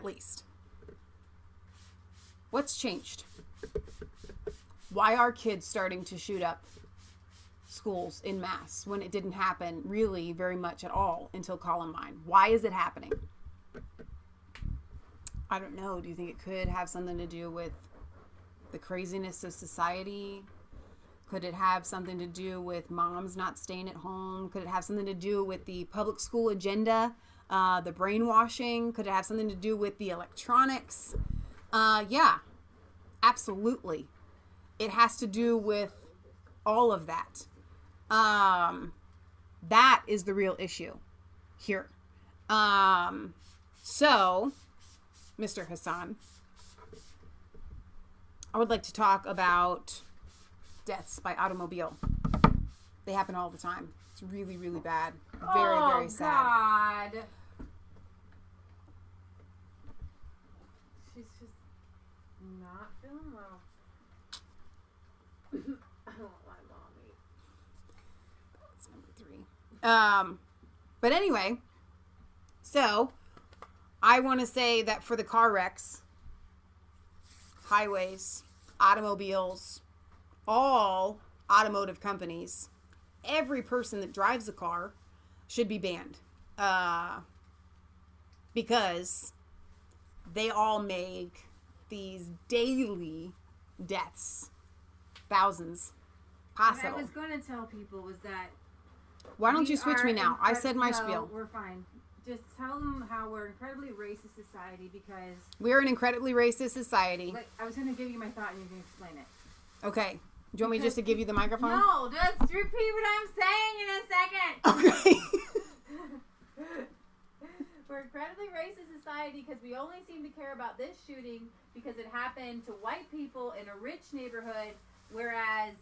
A: least. What's changed? Why are kids starting to shoot up schools in mass when it didn't happen really very much at all until Columbine? Why is it happening? I don't know. Do you think it could have something to do with the craziness of society? Could it have something to do with moms not staying at home? Could it have something to do with the public school agenda, the brainwashing? Could it have something to do with the electronics? Yeah, absolutely. It has to do with all of that. That is the real issue here. So, Mr. Hassan, I would like to talk about deaths by automobile. They happen all the time. It's really, really bad. Very, very sad.
B: God. She's just not feeling well. I don't want mommy.
A: That's number 3. But anyway, so I want to say that for the car wrecks, highways, automobiles, all automotive companies, every person that drives a car should be banned. Because they all make these daily deaths. Thousands. Possible.
B: What I was going to tell people was that...
A: Why don't you switch me now? I said my spiel.
B: We're fine. Just tell them how we're an incredibly racist society because...
A: We're an incredibly racist society.
B: Like, I was going to give you my thought and you can explain it.
A: Okay. Do you want me just to give you the microphone?
B: No, just repeat what I'm saying in a second.
A: Okay.
B: We're an incredibly racist society because we only seem to care about this shooting because it happened to white people in a rich neighborhood, whereas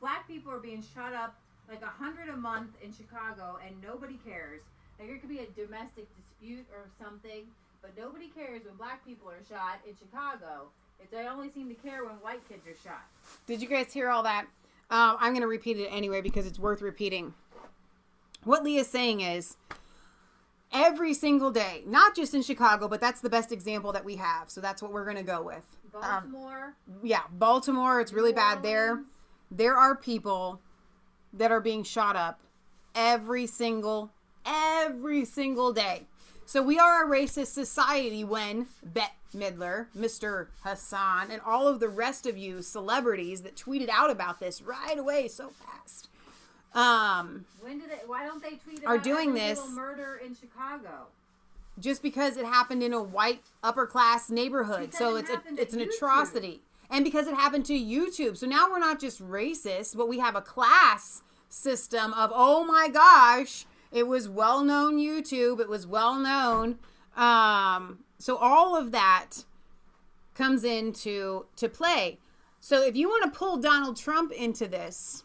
B: black people are being shot up like 100 a month in Chicago and nobody cares. Like there could be a domestic dispute or something, but nobody cares when black people are shot in Chicago. They only seem to care when white kids are shot.
A: Did you guys hear all that? I'm going to repeat it anyway because it's worth repeating. What Leah's saying is every single day, not just in Chicago, but that's the best example that we have. So that's what we're going to go with.
B: Baltimore.
A: Baltimore. It's really bad there. There are people that are being shot up every single day. So we are a racist society when Bette Midler, Mr. Hassan, and all of the rest of you celebrities that tweeted out about this right away so fast.
B: Why don't they tweet
A: are
B: about
A: doing this
B: murder in Chicago?
A: Just because it happened in a white upper class neighborhood.
B: Because
A: so it's an atrocity. And because it happened to YouTube. So now we're not just racist, but we have a class system of, oh my gosh, it was well-known YouTube. It was well-known. So all of that comes into play. So if you want to pull Donald Trump into this,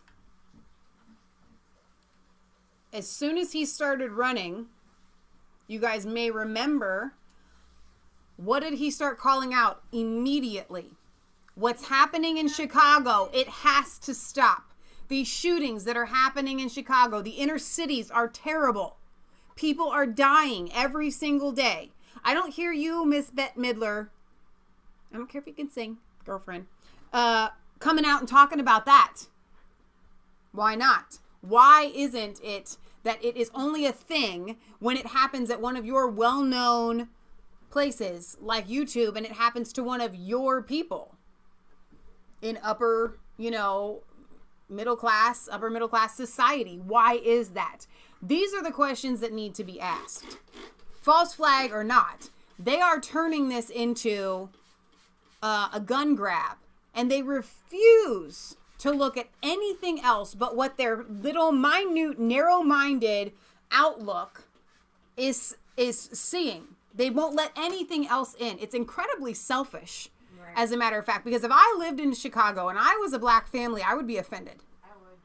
A: as soon as he started running, you guys may remember, what did he start calling out immediately? What's happening in Chicago, it has to stop. These shootings that are happening in Chicago, the inner cities are terrible. People are dying every single day. I don't hear you, Miss Bette Midler. I don't care if you can sing, girlfriend. Coming out and talking about that. Why not? Why isn't it that it is only a thing when it happens at one of your well-known places like YouTube and it happens to one of your people in upper middle class society? Why is that? These are the questions that need to be asked. False flag or not, they are turning this into a gun grab, and they refuse to look at anything else but what their little minute, narrow-minded outlook is seeing. They won't let anything else in. It's incredibly selfish, right, as a matter of fact, because if I lived in Chicago and I was a black family, I would be offended.
B: I would.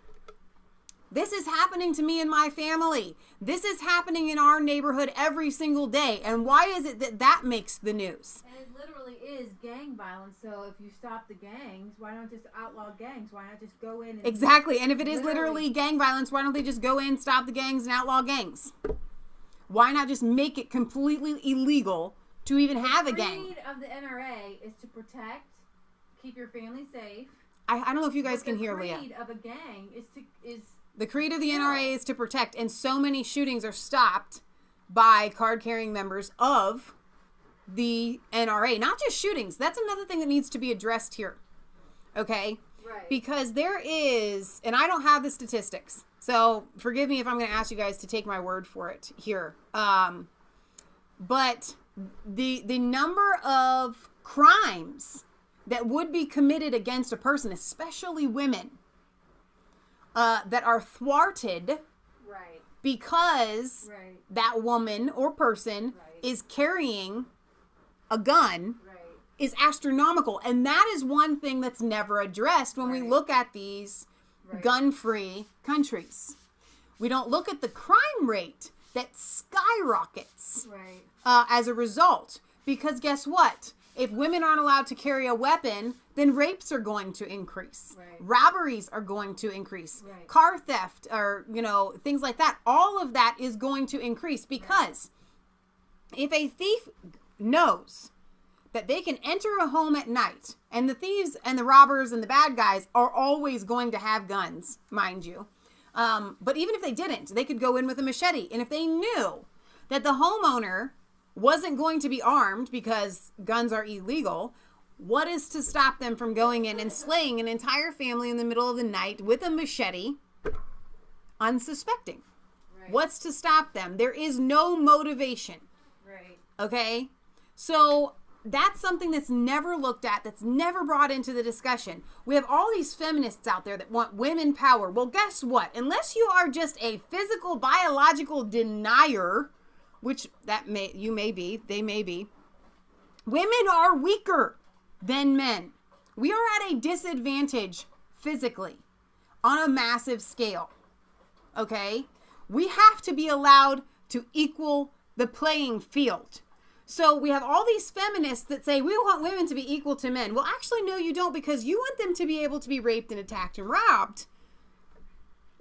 A: This is happening to me and my family. This is happening in our neighborhood every single day. And why is it that makes the news?
B: And it literally is gang violence. So if you stop the gangs, why not just outlaw gangs? Why not just go in and...
A: Exactly. And if it is literally gang violence, why don't they just go in, stop the gangs, and outlaw gangs? Why not just make it completely illegal to even have a gang?
B: The creed of the NRA is to protect, keep your family safe.
A: I don't know if you guys can hear Leah.
B: The creed of a gang is
A: the creed of the NRA is to protect, and so many shootings are stopped by card-carrying members of the NRA. Not just shootings. That's another thing that needs to be addressed here. Okay?
B: Right.
A: Because there is, and I don't have the statistics, so forgive me if I'm going to ask you guys to take my word for it here. But the number of crimes that would be committed against a person, especially women, that are thwarted,
B: right,
A: because
B: right,
A: that woman or person,
B: right,
A: is carrying a gun,
B: right,
A: is astronomical. And that is one thing that's never addressed when we look at these gun-free countries. We don't look at the crime rate that skyrockets as a result. Because guess what? If women aren't allowed to carry a weapon, then rapes are going to increase. Robberies are going to increase. Car theft or, things like that. All of that is going to increase because if a thief knows that they can enter a home at night, and the thieves and the robbers and the bad guys are always going to have guns, mind you. But even if they didn't, they could go in with a machete. And if they knew that the homeowner wasn't going to be armed because guns are illegal, what is to stop them from going in and slaying an entire family in the middle of the night with a machete, unsuspecting? What's to stop them? There is no motivation. Okay? So that's something that's never looked at, that's never brought into the discussion. We have all these feminists out there that want women power. Well, guess what? Unless you are just a physical, biological denier, which they may be, women are weaker than men. We are at a disadvantage physically on a massive scale. Okay? We have to be allowed to equal the playing field. So we have all these feminists that say, we want women to be equal to men. Well, actually, no, you don't, because you want them to be able to be raped and attacked and robbed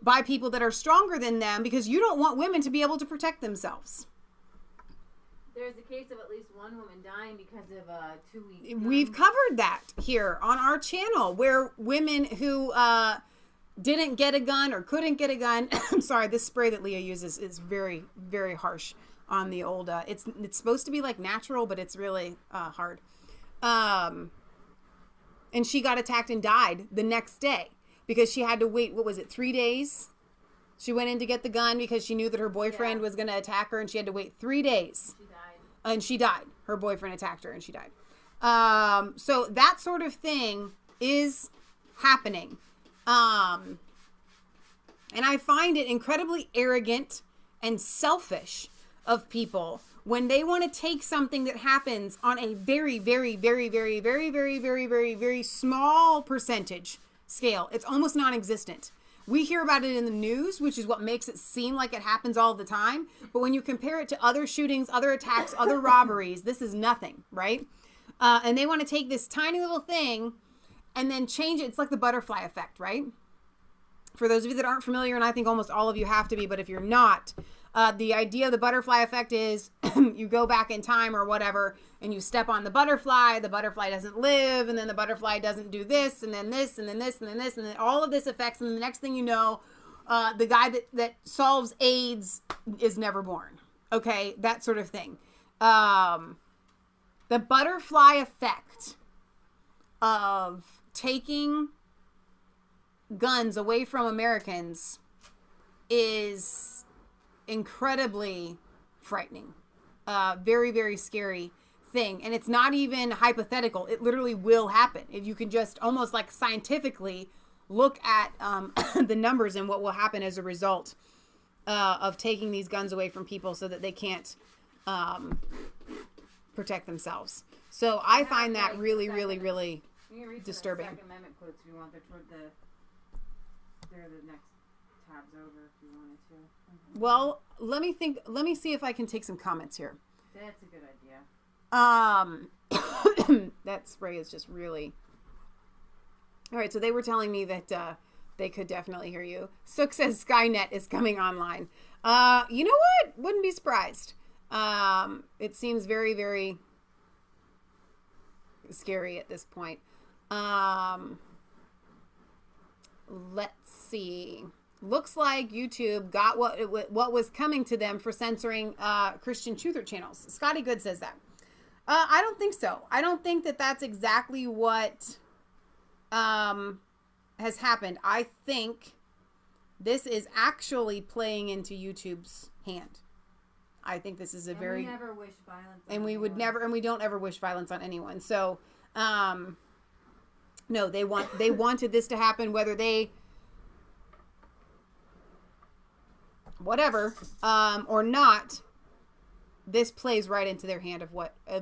A: by people that are stronger than them, because you don't want women to be able to protect themselves.
B: There's a case of at least one woman dying because of a 2-week.
A: We've covered that here on our channel, where women who didn't get a gun or couldn't get a gun. I'm sorry, this spray that Leah uses is very, very harsh on the old. It's supposed to be like natural, but it's really hard. And she got attacked and died the next day because she had to wait. What was it? 3 days. She went in to get the gun because she knew that her boyfriend was going to attack her, and she had to wait 3 days.
B: She died.
A: And she died. Her boyfriend attacked her and she died. So that sort of thing is happening. And I find it incredibly arrogant and selfish of people when they want to take something that happens on a very, very, very, very, very, very, very, very, very small percentage scale. It's almost non-existent. We hear about it in the news, which is what makes it seem like it happens all the time. But when you compare it to other shootings, other attacks, other robberies, this is nothing, right? And they want to take this tiny little thing and then change it. It's like the butterfly effect, right? For those of you that aren't familiar, and I think almost all of you have to be, but if you're not, the idea of the butterfly effect is you go back in time or whatever, and you step on the butterfly doesn't live, and then the butterfly doesn't do this, and then this, and then this, and then this, and then all of this affects, and the next thing you know, the guy that solves AIDS is never born. Okay, that sort of thing. The butterfly effect of taking guns away from Americans is incredibly frightening. Very, very scary thing. And it's not even hypothetical. It literally will happen. If you can just almost like scientifically look at the numbers and what will happen as a result of taking these guns away from people so that they can't protect themselves. So I find that really, really, really disturbing.
B: Second Amendment quotes if you want. They're toward they're the next tabs over if you wanted to.
A: Well, let me see if I can take some comments here.
B: That's a good idea.
A: That spray is just really... All right, so they were telling me that they could definitely hear you. Sook says Skynet is coming online. You know what? Wouldn't be surprised. It seems very, very scary at this point. Let's see. Looks like YouTube got what was coming to them for censoring Christian truther channels. Scotty Good says that. I don't think so. I don't think that that's exactly what has happened. I think this is actually playing into YouTube's hand. I think this is a very...
B: we never wish violence on
A: and we would
B: anyone.
A: never, and we don't ever wish violence on anyone. So, no, they wanted this to happen, whether they... whatever, or not. This plays right into their hand of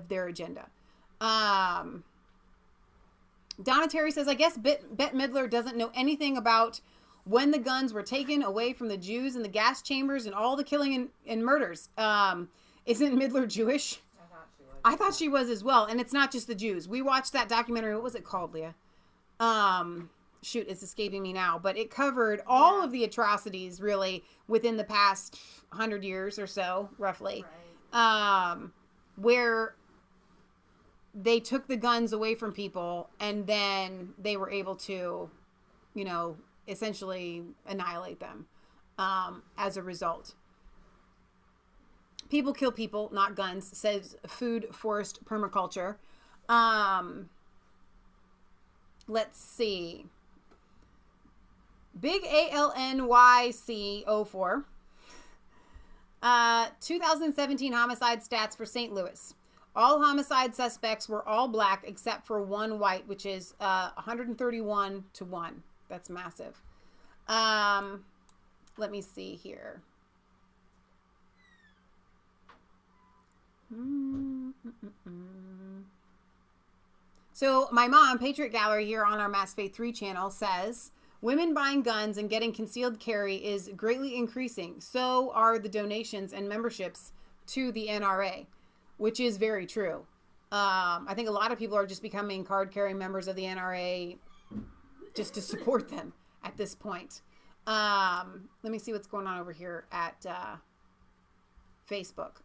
A: their agenda. Donna Terry says, I guess Bette Midler doesn't know anything about when the guns were taken away from the Jews in the gas chambers and all the killing and murders. Isn't Midler Jewish? I thought she was as well. And it's not just the Jews. We watched that documentary. What was it called, Leah? Shoot, it's escaping me now. But it covered all of the atrocities, really, within the past 100 years or so, roughly. Right. Where they took the guns away from people and then they were able to, you know, essentially annihilate them as a result. People kill people, not guns, says Food Forest Permaculture. Let's see. Big ALNYC04. 2017 homicide stats for St. Louis. All homicide suspects were all black except for one white, which is 131 to 1. That's massive. Let me see here. So my mom, Patriot Gallery here on our Mass Faith 3 channel, says women buying guns and getting concealed carry is greatly increasing. So are the donations and memberships to the NRA, which is very true. I think a lot of people are just becoming card-carrying members of the NRA just to support them at this point. Let me see what's going on over here at Facebook.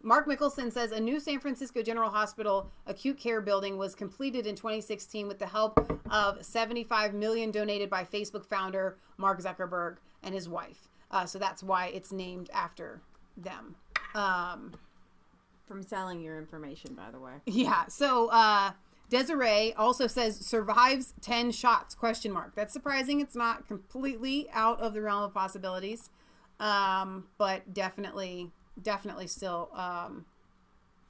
A: Mark Mickelson says a new San Francisco General Hospital acute care building was completed in 2016 with the help of $75 million donated by Facebook founder Mark Zuckerberg and his wife. So that's why it's named after them.
B: From selling your information, by the way.
A: Yeah. So Desiree also says survives 10 shots, ? That's surprising. It's not completely out of the realm of possibilities. But definitely still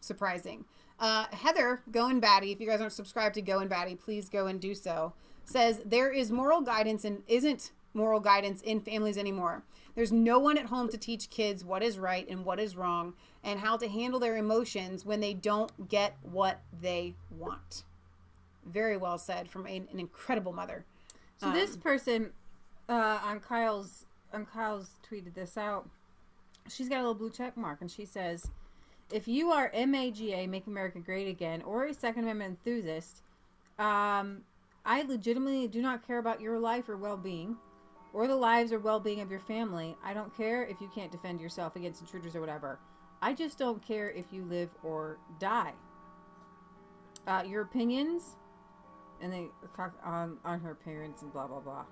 A: surprising. Heather, Going Batty, if you guys aren't subscribed to Going Batty, please go and do so, says there is moral guidance and isn't moral guidance in families anymore. There's no one at home to teach kids what is right and what is wrong and how to handle their emotions when they don't get what they want. Very well said from an incredible mother.
B: So this person on Kyle's tweeted this out. She's got a little blue check mark and she says, if you are MAGA, Make America Great Again, or a Second Amendment enthusiast, I legitimately do not care about your life or well-being or the lives or well-being of your family. I don't care if you can't defend yourself against intruders or whatever. I just don't care if you live or die. Your opinions, and they talk on her parents and blah, blah, blah.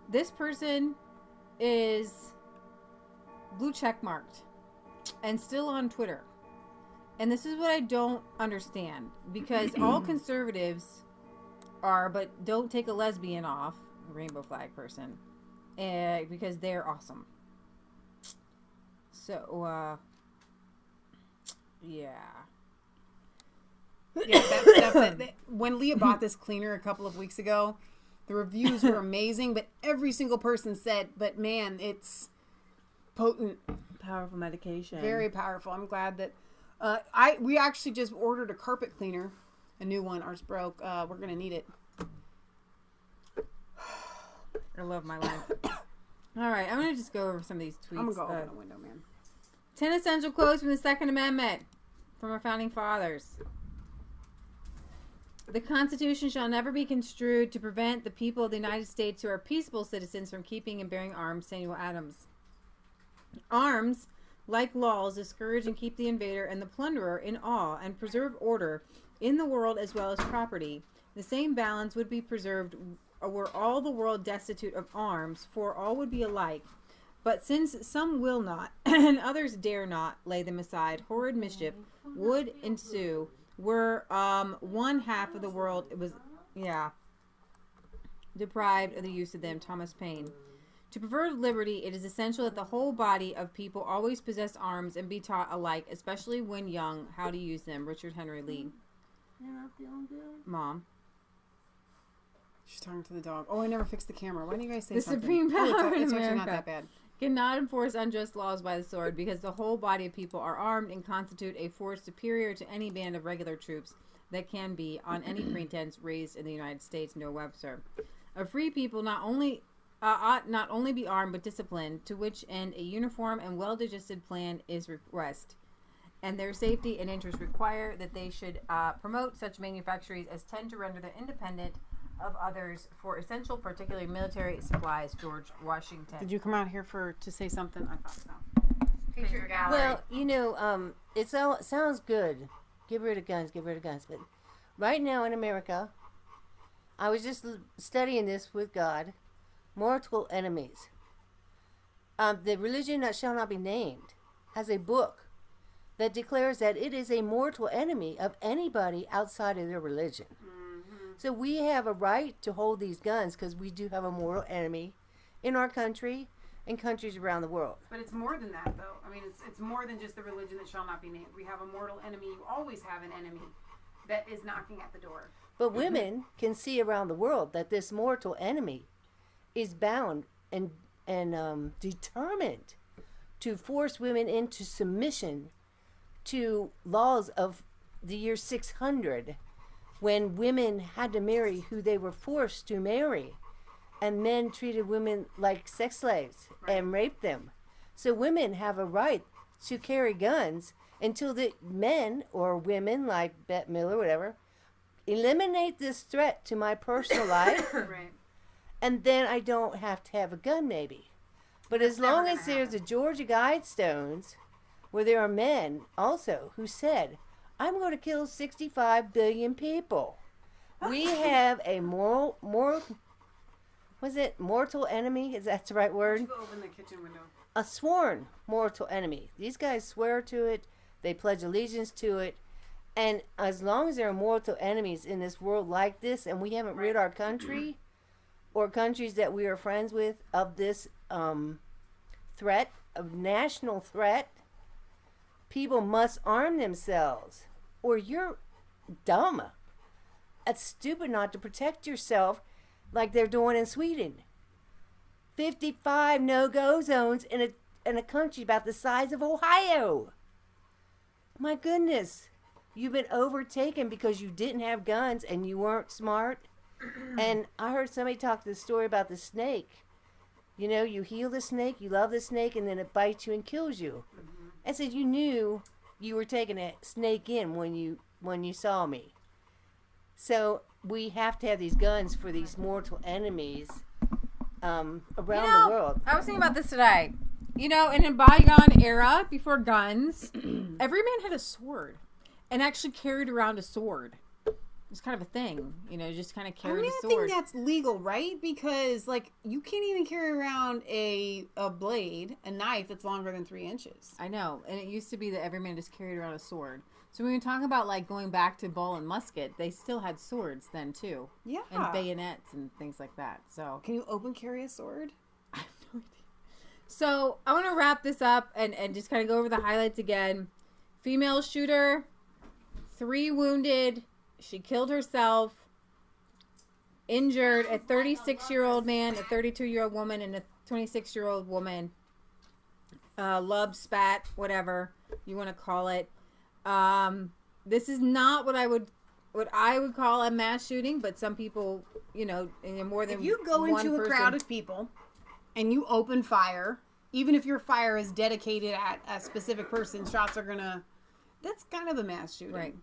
B: This person is blue check marked and still on Twitter. And this is what I don't understand, because all conservatives are, but don't take a lesbian off, rainbow flag person, because they're awesome. So, yeah.
A: Yeah, that stuff when Leah bought this cleaner a couple of weeks ago, the reviews were amazing, but every single person said, but man, it's potent.
B: Powerful medication.
A: Very powerful. I'm glad that we actually just ordered a carpet cleaner, a new one. Ours broke. We're going to need it.
B: I love my life. All right, I'm going to just go over some of these tweets.
A: I'm going to go open the window, man.
B: 10 essential quotes from the Second Amendment from our founding fathers. The Constitution shall never be construed to prevent the people of the United States who are peaceable citizens from keeping and bearing arms. Samuel Adams. Arms, like laws, discourage and keep the invader and the plunderer in awe and preserve order in the world as well as property. The same balance would be preserved were all the world destitute of arms, for all would be alike. But since some will not, and others dare not lay them aside, horrid mischief would ensue. Were one half of the world deprived of the use of them. Thomas Paine. To preserve liberty, it is essential that the whole body of people always possess arms and be taught alike, especially when young, how to use them. Richard Henry Lee.
M: You're not feeling good?
B: Mom.
A: She's talking to the dog. Oh, I never fixed the camera. Why didn't you guys say
B: the
A: something?
B: Supreme power
A: it's
B: in
A: actually
B: America
A: not that bad.
B: Cannot enforce unjust laws by the sword, because the whole body of people are armed and constitute a force superior to any band of regular troops. that can be, on any pretense, raised in the United States. No Webster. A free people ought not only be armed but disciplined, to which end a uniform and well-digested plan is request. And their safety and interest require that they should promote such manufactories as tend to render them independent of others for essential, particularly military supplies. George Washington.
A: Did you come out here to say something? I thought so. Picture gallery.
M: Well, it sounds good. Get rid of guns, but right now in America, I was just studying this with God. Mortal enemies. The religion that shall not be named has a book that declares that it is a mortal enemy of anybody outside of their religion. Mm-hmm. So we have a right to hold these guns because we do have a mortal enemy in our country and countries around the world.
A: But it's more than that, though. I mean, it's more than just the religion that shall not be named. We have a mortal enemy. You always have an enemy that is knocking at the door.
M: But women can see around the world that this mortal enemy is bound and determined to force women into submission to laws of the year 600, when women had to marry who they were forced to marry, and men treated women like sex slaves and raped them. So women have a right to carry guns until the men or women like Bette Miller, whatever, eliminate this threat to my personal life.
A: Right.
M: And then I don't have to have a gun, maybe. But as long as there's the Georgia Guidestones, where there are men also who said, I'm going to kill 65 billion people. We have a mortal enemy? Is that the right word?
A: Go open the kitchen window.
M: A sworn mortal enemy. These guys swear to it. They pledge allegiance to it. And as long as there are mortal enemies in this world like this, and we haven't rid our country or countries that we are friends with of this threat, of national threat, people must arm themselves, or you're dumb. It's stupid not to protect yourself like they're doing in Sweden. 55 no-go zones in a country about the size of Ohio. My goodness. You've been overtaken because you didn't have guns and you weren't smart. And I heard somebody talk this story about the snake. You know, you heal the snake, you love the snake, and then it bites you and kills you. Mm-hmm. I said, you knew you were taking a snake in when you saw me. So we have to have these guns for these mortal enemies around the world.
B: I was thinking about this today. In a bygone era, before guns, every man had a sword and actually carried around a sword. It's kind of a thing, just kind of carried a sword.
A: I think that's legal, right? Because, you can't even carry around a blade, a knife that's longer than 3 inches.
B: I know. And it used to be that every man just carried around a sword. So when we talk about, going back to ball and musket, they still had swords then, too.
A: Yeah.
B: And bayonets and things like that. So
A: can you open carry a sword?
B: I have no idea. So I want to wrap this up and just kind of go over the highlights again. Female shooter, 3 wounded. She killed herself, injured a 36-year-old man, a 32-year-old woman, and a 26-year-old woman. Lub, spat, whatever you want to call it. This is not what I would call a mass shooting, but some people, in more than one person.
A: If you go into a crowd of people and you open fire, even if your fire is dedicated at a specific person, shots are gonna. That's kind of a mass shooting,
B: right?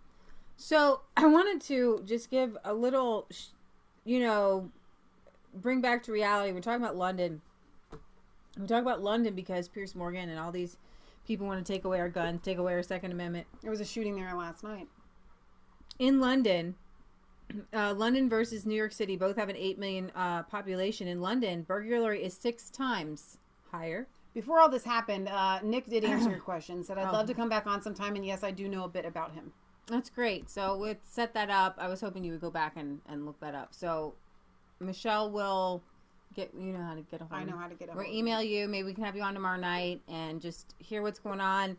B: So I wanted to just give a little, bring back to reality. We're talking about London. We're talking about London because Piers Morgan and all these people want to take away our guns, take away our Second Amendment.
A: There was a shooting there last night.
B: In London, London versus New York City both have an 8 million population. In London, burglary is 6 times higher.
A: Before all this happened, Nick did answer your question. Said, I'd love to come back on sometime. And yes, I do know a bit about him.
B: That's great. So we'll set that up. I was hoping you would go back and look that up. So Michelle will get, how to get a hold of
A: I know how to get a hold
B: of you. We'll email you. Maybe we can have you on tomorrow night and just hear what's going on,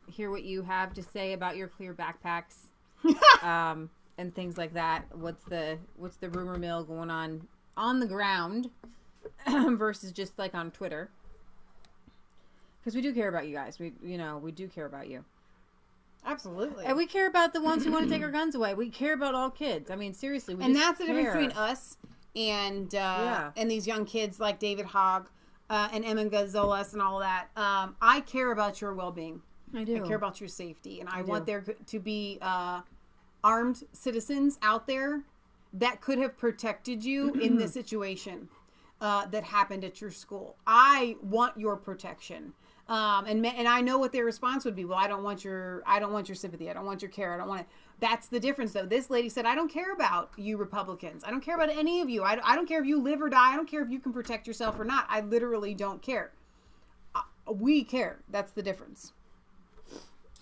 B: hear what you have to say about your clear backpacks and things like that. What's the rumor mill going on the ground versus just on Twitter. Because we do care about you guys. We do care about you.
A: Absolutely.
B: And we care about the ones who want to take our guns away. We care about all kids. I mean, seriously.
A: And that's the difference between us and these young kids like David Hogg and Emma Gonzalez and all that. I care about your well-being.
B: I do.
A: I care about your safety. And I want there to be armed citizens out there that could have protected you in this situation that happened at your school. I want your protection. And I know what their response would be. Well, I don't want your sympathy. I don't want your care. I don't want it. That's the difference, though. This lady said, I don't care about you Republicans. I don't care about any of you. I don't care if you live or die. I don't care if you can protect yourself or not. I literally don't care. We care. That's the difference.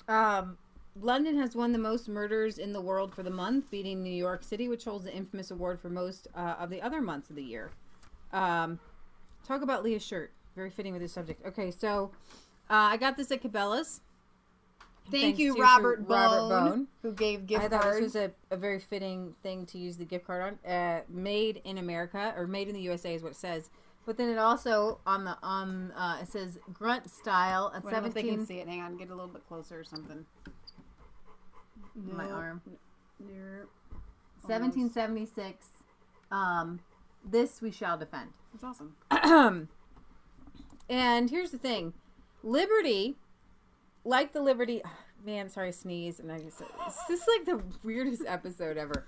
B: London has won the most murders in the world for the month, beating New York City, which holds the infamous award for most of the other months of the year. Talk about Leah's shirt. Very fitting with this subject. Okay, so I got this at Cabela's.
A: Thank you, Robert Bone, who gave gift card.
B: I thought this was a very fitting thing to use the gift card on. Made in America, or made in the USA is what it says. But then it also it says grunt style at 17.
A: They can see it. Hang on, get a little bit closer or something.
B: No. My arm.
A: You're
B: 1776. This we shall defend.
A: That's awesome.
B: And here's the thing, liberty, like the liberty. Man, sorry, I sneezed, and this is like the weirdest episode ever.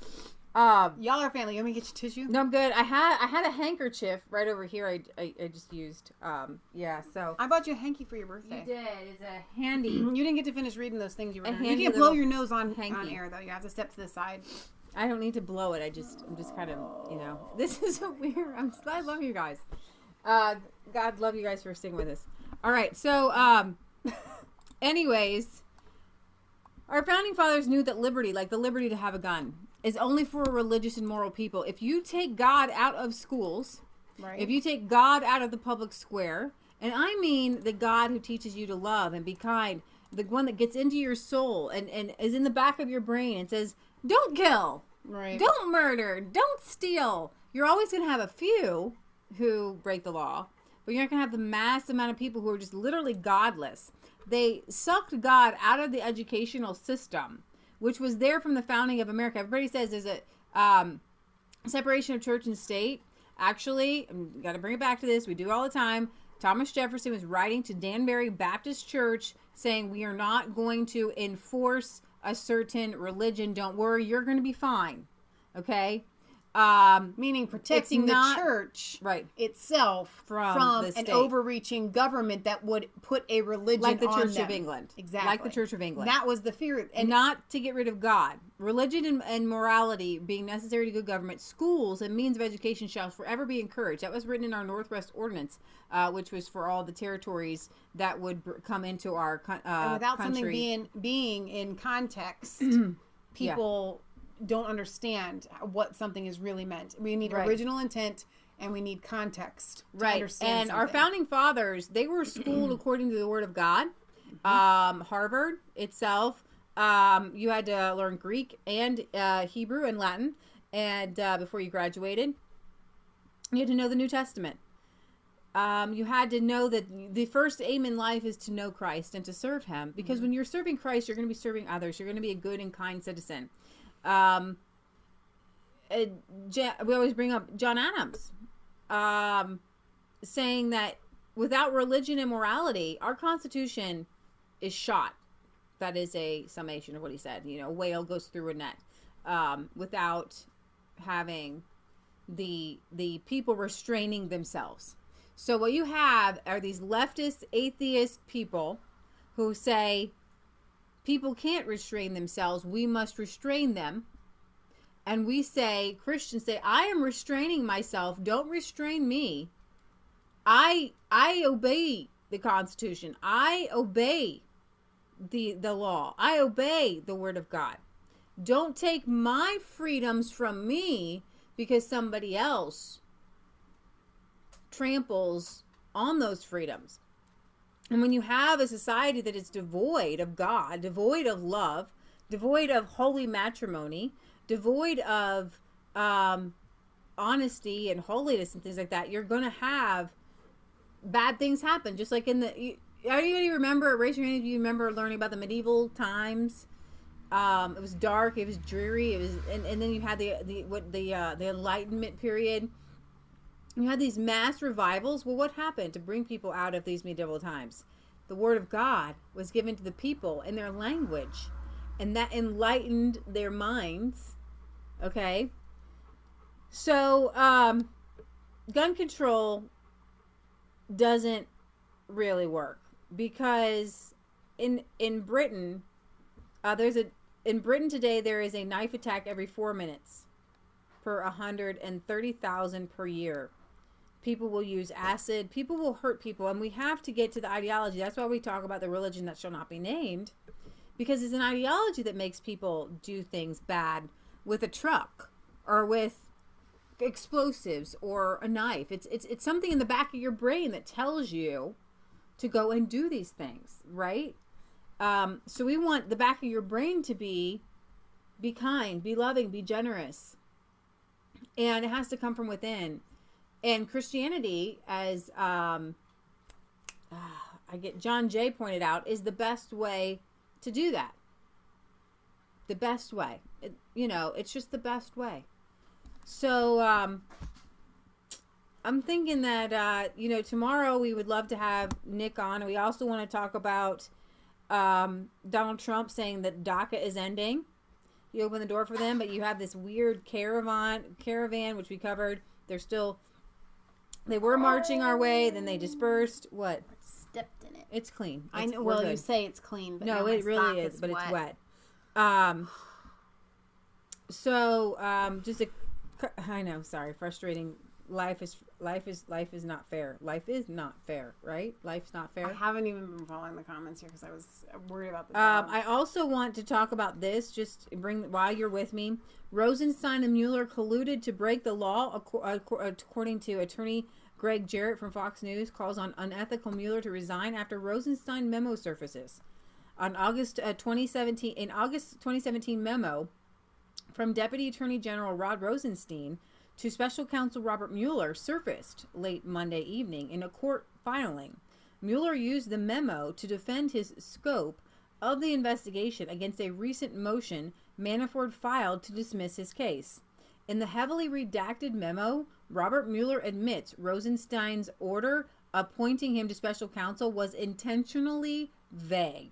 A: Y'all are family. You want me to get you tissue?
B: No, I'm good. I had a handkerchief right over here. I just used. So
A: I bought you a hanky for your birthday.
B: You did. It's a handy.
A: You didn't get to finish reading those things you were. You can't blow your nose on air though. You have to step to the side.
B: I don't need to blow it. I'm just kind of, this is a weird. I love you guys. God love you guys for sticking with us. All right, so anyways, our founding fathers knew that liberty, like the liberty to have a gun, is only for religious and moral people. If you take God out of schools,
A: right.
B: If you take God out of the public square, and I mean the God who teaches you to love and be kind, the one that gets into your soul and is in the back of your brain and says, don't kill,
A: right.
B: Don't murder, don't steal. You're always going to have a few who break the law, but you're not going to have the mass amount of people who are just literally godless. They sucked God out of the educational system, which was there from the founding of America. Everybody says there's a separation of church and state. Actually, I've got to bring it back to this. We do it all the time. Thomas Jefferson was writing to Danbury Baptist Church saying, we are not going to enforce a certain religion. Don't worry, you're going to be fine. Okay?
A: Meaning protecting the church itself from an overreaching government that would put a religion
B: like the
A: on
B: Church
A: them.
B: of England.
A: Exactly.
B: Like the Church of England.
A: That was the fear.
B: And not to get rid of God. Religion and morality being necessary to good government. Schools and means of education shall forever be encouraged. That was written in our Northwest Ordinance, which was for all the territories that would come into our
A: and without
B: country.
A: Something being in context, people don't understand what something is really meant. We need original intent and we need context to understand
B: and our founding fathers, they were schooled according to the Word of God. Harvard itself, you had to learn Greek and Hebrew and Latin, and before you graduated, you had to know the New Testament. You had to know that the first aim in life is to know Christ and to serve Him, because when you're serving Christ, you're going to be serving others. You're going to be a good and kind citizen. We always bring up John Adams, saying that without religion and morality, our Constitution is shot. That is a summation of what he said. A whale goes through a net, without having the people restraining themselves. So what you have are these leftist, atheist people who say people can't restrain themselves. We must restrain them. And we say, Christians say, I am restraining myself. Don't restrain me. I obey the Constitution. I obey the law. I obey the Word of God. Don't take my freedoms from me because somebody else tramples on those freedoms. And when you have a society that is devoid of God, devoid of love, devoid of holy matrimony, devoid of honesty and holiness and things like that, you're going to have bad things happen. Just like in anybody remember? Raise your hand if you remember learning about the medieval times. It was dark. It was dreary. It was, and then you had the Enlightenment period. You had these mass revivals. Well, what happened to bring people out of these medieval times? The word of God was given to the people in their language, and that enlightened their minds. Okay. So, gun control doesn't really work because in Britain, in Britain today there is a knife attack every 4 minutes per 130,000 per year. People will use acid. People will hurt people, and we have to get to the ideology. That's why we talk about the religion that shall not be named, because it's an ideology that makes people do things bad with a truck or with explosives or a knife. It's something in the back of your brain that tells you to go and do these things, right? So we want the back of your brain to be kind, be loving, be generous, and it has to come from within. And Christianity, as John Jay pointed out, is the best way to do that. The best way. It's just the best way. So, I'm thinking that, tomorrow we would love to have Nick on. We also want to talk about Donald Trump saying that DACA is ending. You open the door for them, but you have this weird caravan, which we covered. They were marching our way, then they dispersed. What?
A: Stepped in it.
B: It's clean.
A: I know. Well, you say it's clean, but
B: no, it really is, but wet. It's wet. I know. Sorry, frustrating. Life is not fair. Life is not fair, right? Life's not fair.
A: I haven't even been following the comments here because I was worried about the dog.
B: I also want to talk about this. Just while you're with me. Rosenstein and Mueller colluded to break the law, according to attorney Greg Jarrett from Fox News. Calls on unethical Mueller to resign after Rosenstein memo surfaces. On August 2017 memo from Deputy Attorney General Rod Rosenstein to Special Counsel Robert Mueller surfaced late Monday evening in a court filing. Mueller used the memo to defend his scope of the investigation against a recent motion Manafort filed to dismiss his case. In the heavily redacted memo, Robert Mueller admits Rosenstein's order appointing him to special counsel was intentionally vague.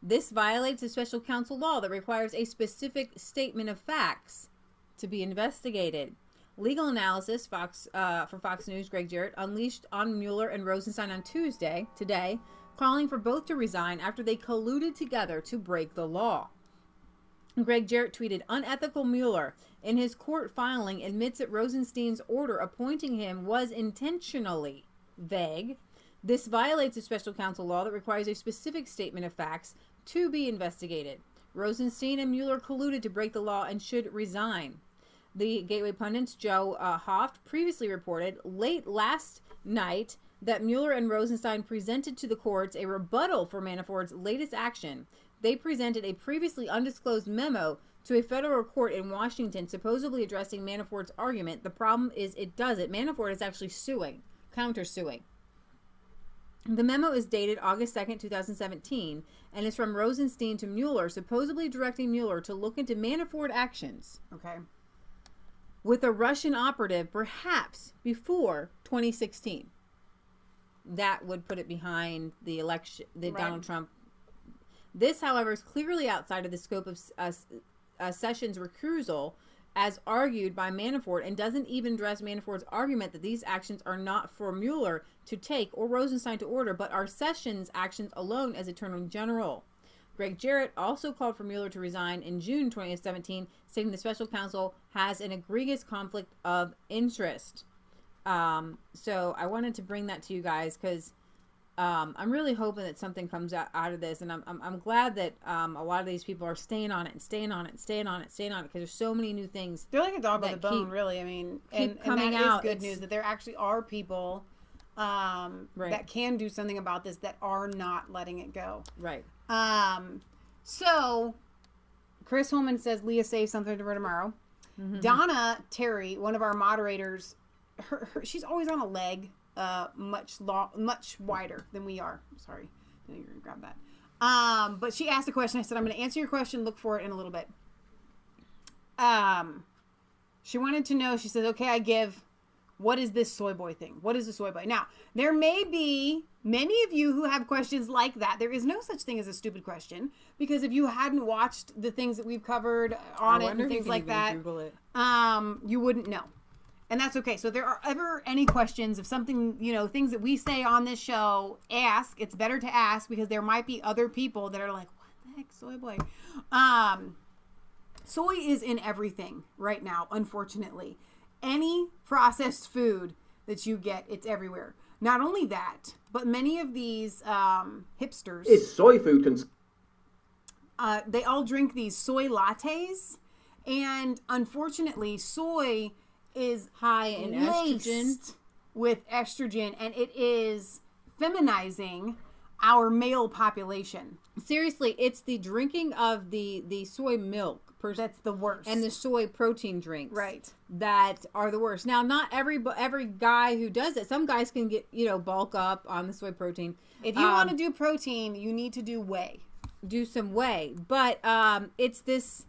B: This violates the special counsel law that requires a specific statement of facts to be investigated. Legal analysis for Fox News, Greg Jarrett, unleashed on Mueller and Rosenstein on Tuesday, today, calling for both to resign after they colluded together to break the law. Greg Jarrett tweeted, unethical Mueller, in his court filing, admits that Rosenstein's order appointing him was intentionally vague. This violates the special counsel law that requires a specific statement of facts to be investigated. Rosenstein and Mueller colluded to break the law and should resign. The Gateway Pundit's Joe Hoft previously reported late last night that Mueller and Rosenstein presented to the courts a rebuttal for Manafort's latest action. They presented a previously undisclosed memo to a federal court in Washington supposedly addressing Manafort's argument. The problem is it doesn't. Manafort is actually countersuing. The memo is dated August 2nd, 2017, and is from Rosenstein to Mueller, supposedly directing Mueller to look into Manafort actions.
A: Okay.
B: With a Russian operative perhaps before 2016. That would put it behind the election, Donald Trump. This, however, is clearly outside of the scope of Sessions' recusal, as argued by Manafort, and doesn't even address Manafort's argument that these actions are not for Mueller to take or Rosenstein to order, but are Sessions' actions alone as Attorney General. Greg Jarrett also called for Mueller to resign in June 2017, stating the special counsel has an egregious conflict of interest. So I wanted to bring that to you guys because I'm really hoping that something comes out of this, and I'm glad that a lot of these people are staying on it because there's so many new things.
A: They're like a dog with a bone, really. I mean, and coming out. Is good news that there actually are people that can do something about this that are not letting it go.
B: Right.
A: So Chris Holman says Leah say something to her tomorrow. Mm-hmm. Donna Terry, one of our moderators, her she's always on a leg. much wider than we are. Sorry, I know you're gonna grab that. But she asked a question. I said, I'm going to answer your question. Look for it in a little bit. She wanted to know, she said, okay, what is this soy boy thing? What is a soy boy? Now, there may be many of you who have questions like that. There is no such thing as a stupid question, because if you hadn't watched the things that we've covered on it and things like that, you wouldn't know. And that's okay. So if there are ever any questions of something, things that we say on this show, ask. It's better to ask, because there might be other people that are like, what the heck, soy boy? Soy is in everything right now, unfortunately. Any processed food that you get, it's everywhere. Not only that, but many of these hipsters...
I: Is soy food...
A: they all drink these soy lattes. And unfortunately, soy is
B: high in estrogen,
A: with estrogen, and it is feminizing our male population.
B: Seriously, it's the drinking of the soy milk
A: that's the worst,
B: and the soy protein drinks,
A: right,
B: that are the worst. Now, not every guy who does it. Some guys can get bulk up on the soy protein.
A: If you want to do protein, you need to do whey.
B: Do some whey, but it's this.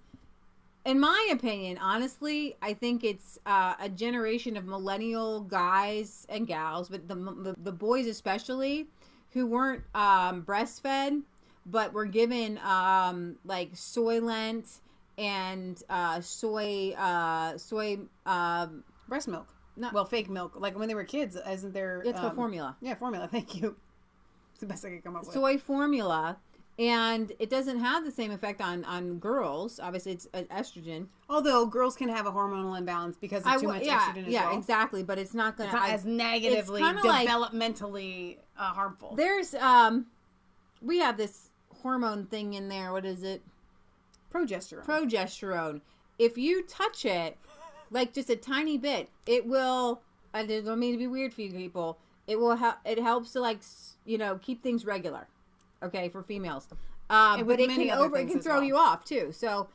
B: In my opinion, honestly, I think it's a generation of millennial guys and gals, but the boys especially, who weren't breastfed, but were given like Soylent and soy
A: breast milk. Fake milk, like when they were kids, isn't there?
B: It's called formula.
A: Yeah, formula. Thank you. It's the best I could come up with.
B: Soy formula. And it doesn't have the same effect on girls. Obviously, it's estrogen.
A: Although girls can have a hormonal imbalance because of too much estrogen as well.
B: Yeah, exactly. But it's not going to...
A: as negatively, developmentally harmful.
B: There's... we have this hormone thing in there. What is it? Progesterone. If you touch it, like just a tiny bit, it will... I don't mean to be weird for you people. It will it helps to keep things regular. Okay, for females, but it can throw you off too. So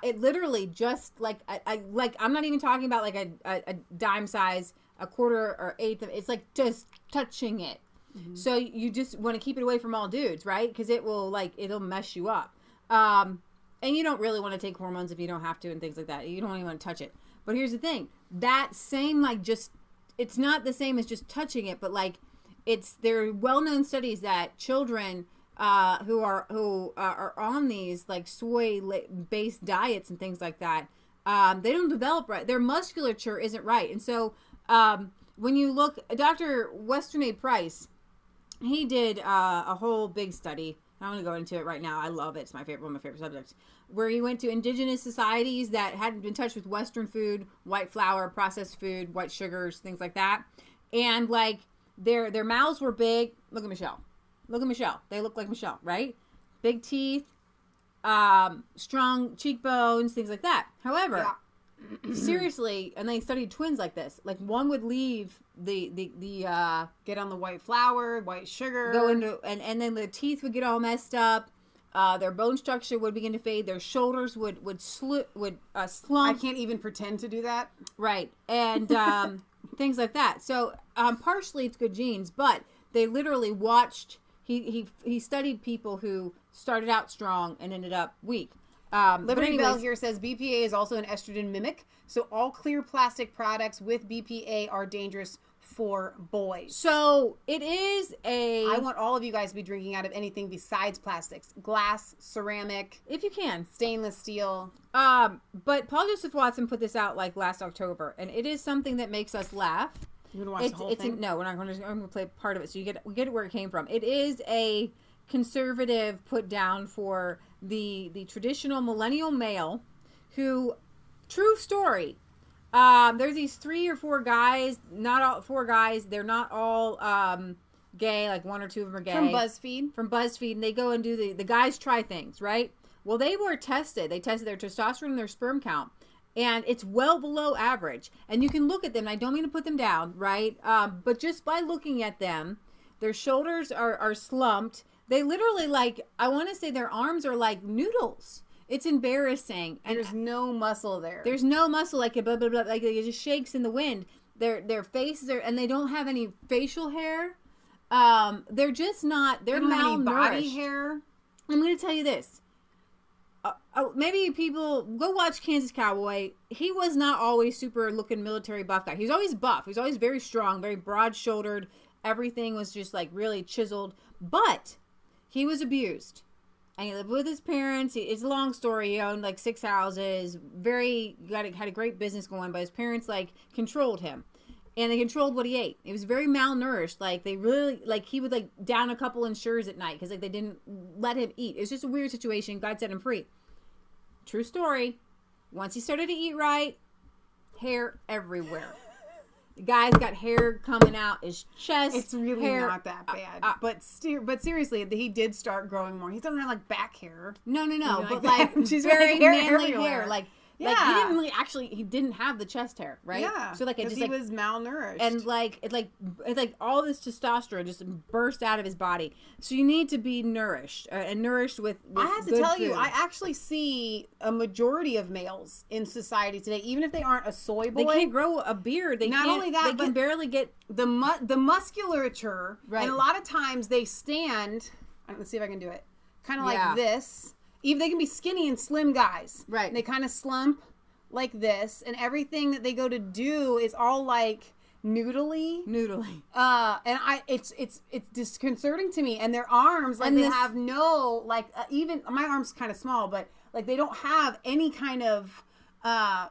B: it literally just I'm not even talking about like a dime size, a quarter or eighth of. It's like just touching it. Mm-hmm. So you just want to keep it away from all dudes, right? Because it'll mess you up. And you don't really want to take hormones if you don't have to and things like that. You don't even want to touch it. But here's the thing: that same it's not the same as just touching it, but there are well-known studies that children who are on these like soy based diets and things like that, they don't develop right. Their musculature isn't right. And so when you look, Dr. Weston A. Price, he did a whole big study. I'm going to go into it right now. I love it. It's one of my favorite subjects. Where he went to indigenous societies that hadn't been touched with Western food, white flour, processed food, white sugars, things like that. And their mouths were big. Look at Michelle. They look like Michelle, right? Big teeth, strong cheekbones, things like that. However, seriously, and they studied twins like this. Like one would leave the
A: get on the white flour, white sugar,
B: go into and then the teeth would get all messed up. Their bone structure would begin to fade. Their shoulders would slump.
A: I can't even pretend to do that.
B: Right, and things like that. So partially it's good genes, but they literally watched. He studied people who started out strong and ended up weak.
A: Liberty Bell here says BPA is also an estrogen mimic, so all clear plastic products with BPA are dangerous for boys.
B: So it is
A: I want all of you guys to be drinking out of anything besides plastics. Glass, ceramic.
B: If you can.
A: Stainless steel.
B: But Paul Joseph Watson put this out last October, and it is something that makes us laugh.
A: You want to watch the whole thing?
B: No, we're not going to. I'm going to play part of it so we get it where it came from. It is a conservative put down for the traditional millennial male who, true story, there's these 3 or 4 guys, not all 4 guys, they're not all gay, like 1 or 2 of them are gay.
A: From BuzzFeed,
B: and they go and do the guys try things, right? Well, they were tested. They tested their testosterone and their sperm count, and it's well below average. And you can look at them, and I don't mean to put them down, right? But just by looking at them, their shoulders are slumped. They literally, I want to say their arms are like noodles. It's embarrassing.
A: And there's no muscle there.
B: There's no muscle, blah, blah, blah, it just shakes in the wind. Their faces are, and they don't have any facial hair. They're just not. They're malnourished.
A: Body hair.
B: I'm going to tell you this. Maybe people go watch Kansas Cowboy. He was not always super looking military buff guy. He was always buff. He was always very strong, very broad shouldered. Everything was just like really chiseled. But he was abused. And he lived with his parents. It's a long story. He owned like 6 houses. Had a great business going. But his parents like controlled him. And they controlled what he ate. He was very malnourished. Like they really, like he would like down a couple Ensures at night because like they didn't let him eat. It was just a weird situation. God set him free. True story. Once he started to eat right, hair everywhere. The guy's got hair coming out his chest.
A: It's really not that bad. But seriously, he did start growing more. He doesn't have like back hair.
B: No. But like she's very manly hair. Like he didn't really he didn't have the chest hair, right?
A: Yeah.
B: So like it just
A: he was malnourished.
B: And it's like all this testosterone just burst out of his body. So you need to be nourished and nourished with
A: I have to tell
B: food.
A: you, I actually see a majority of males in society today, even if they aren't a soy boy.
B: They can't grow a beard. They can barely get
A: the musculature.
B: Right.
A: And a lot of times they stand. Let's see if I can do it. Kind of like this. Even they can be skinny and slim guys.
B: Right.
A: They kind of slump like this, and everything that they go to do is all like noodly. And it's disconcerting to me. And their arms, like they have no like even my arm's kind of small, but like they don't have any kind of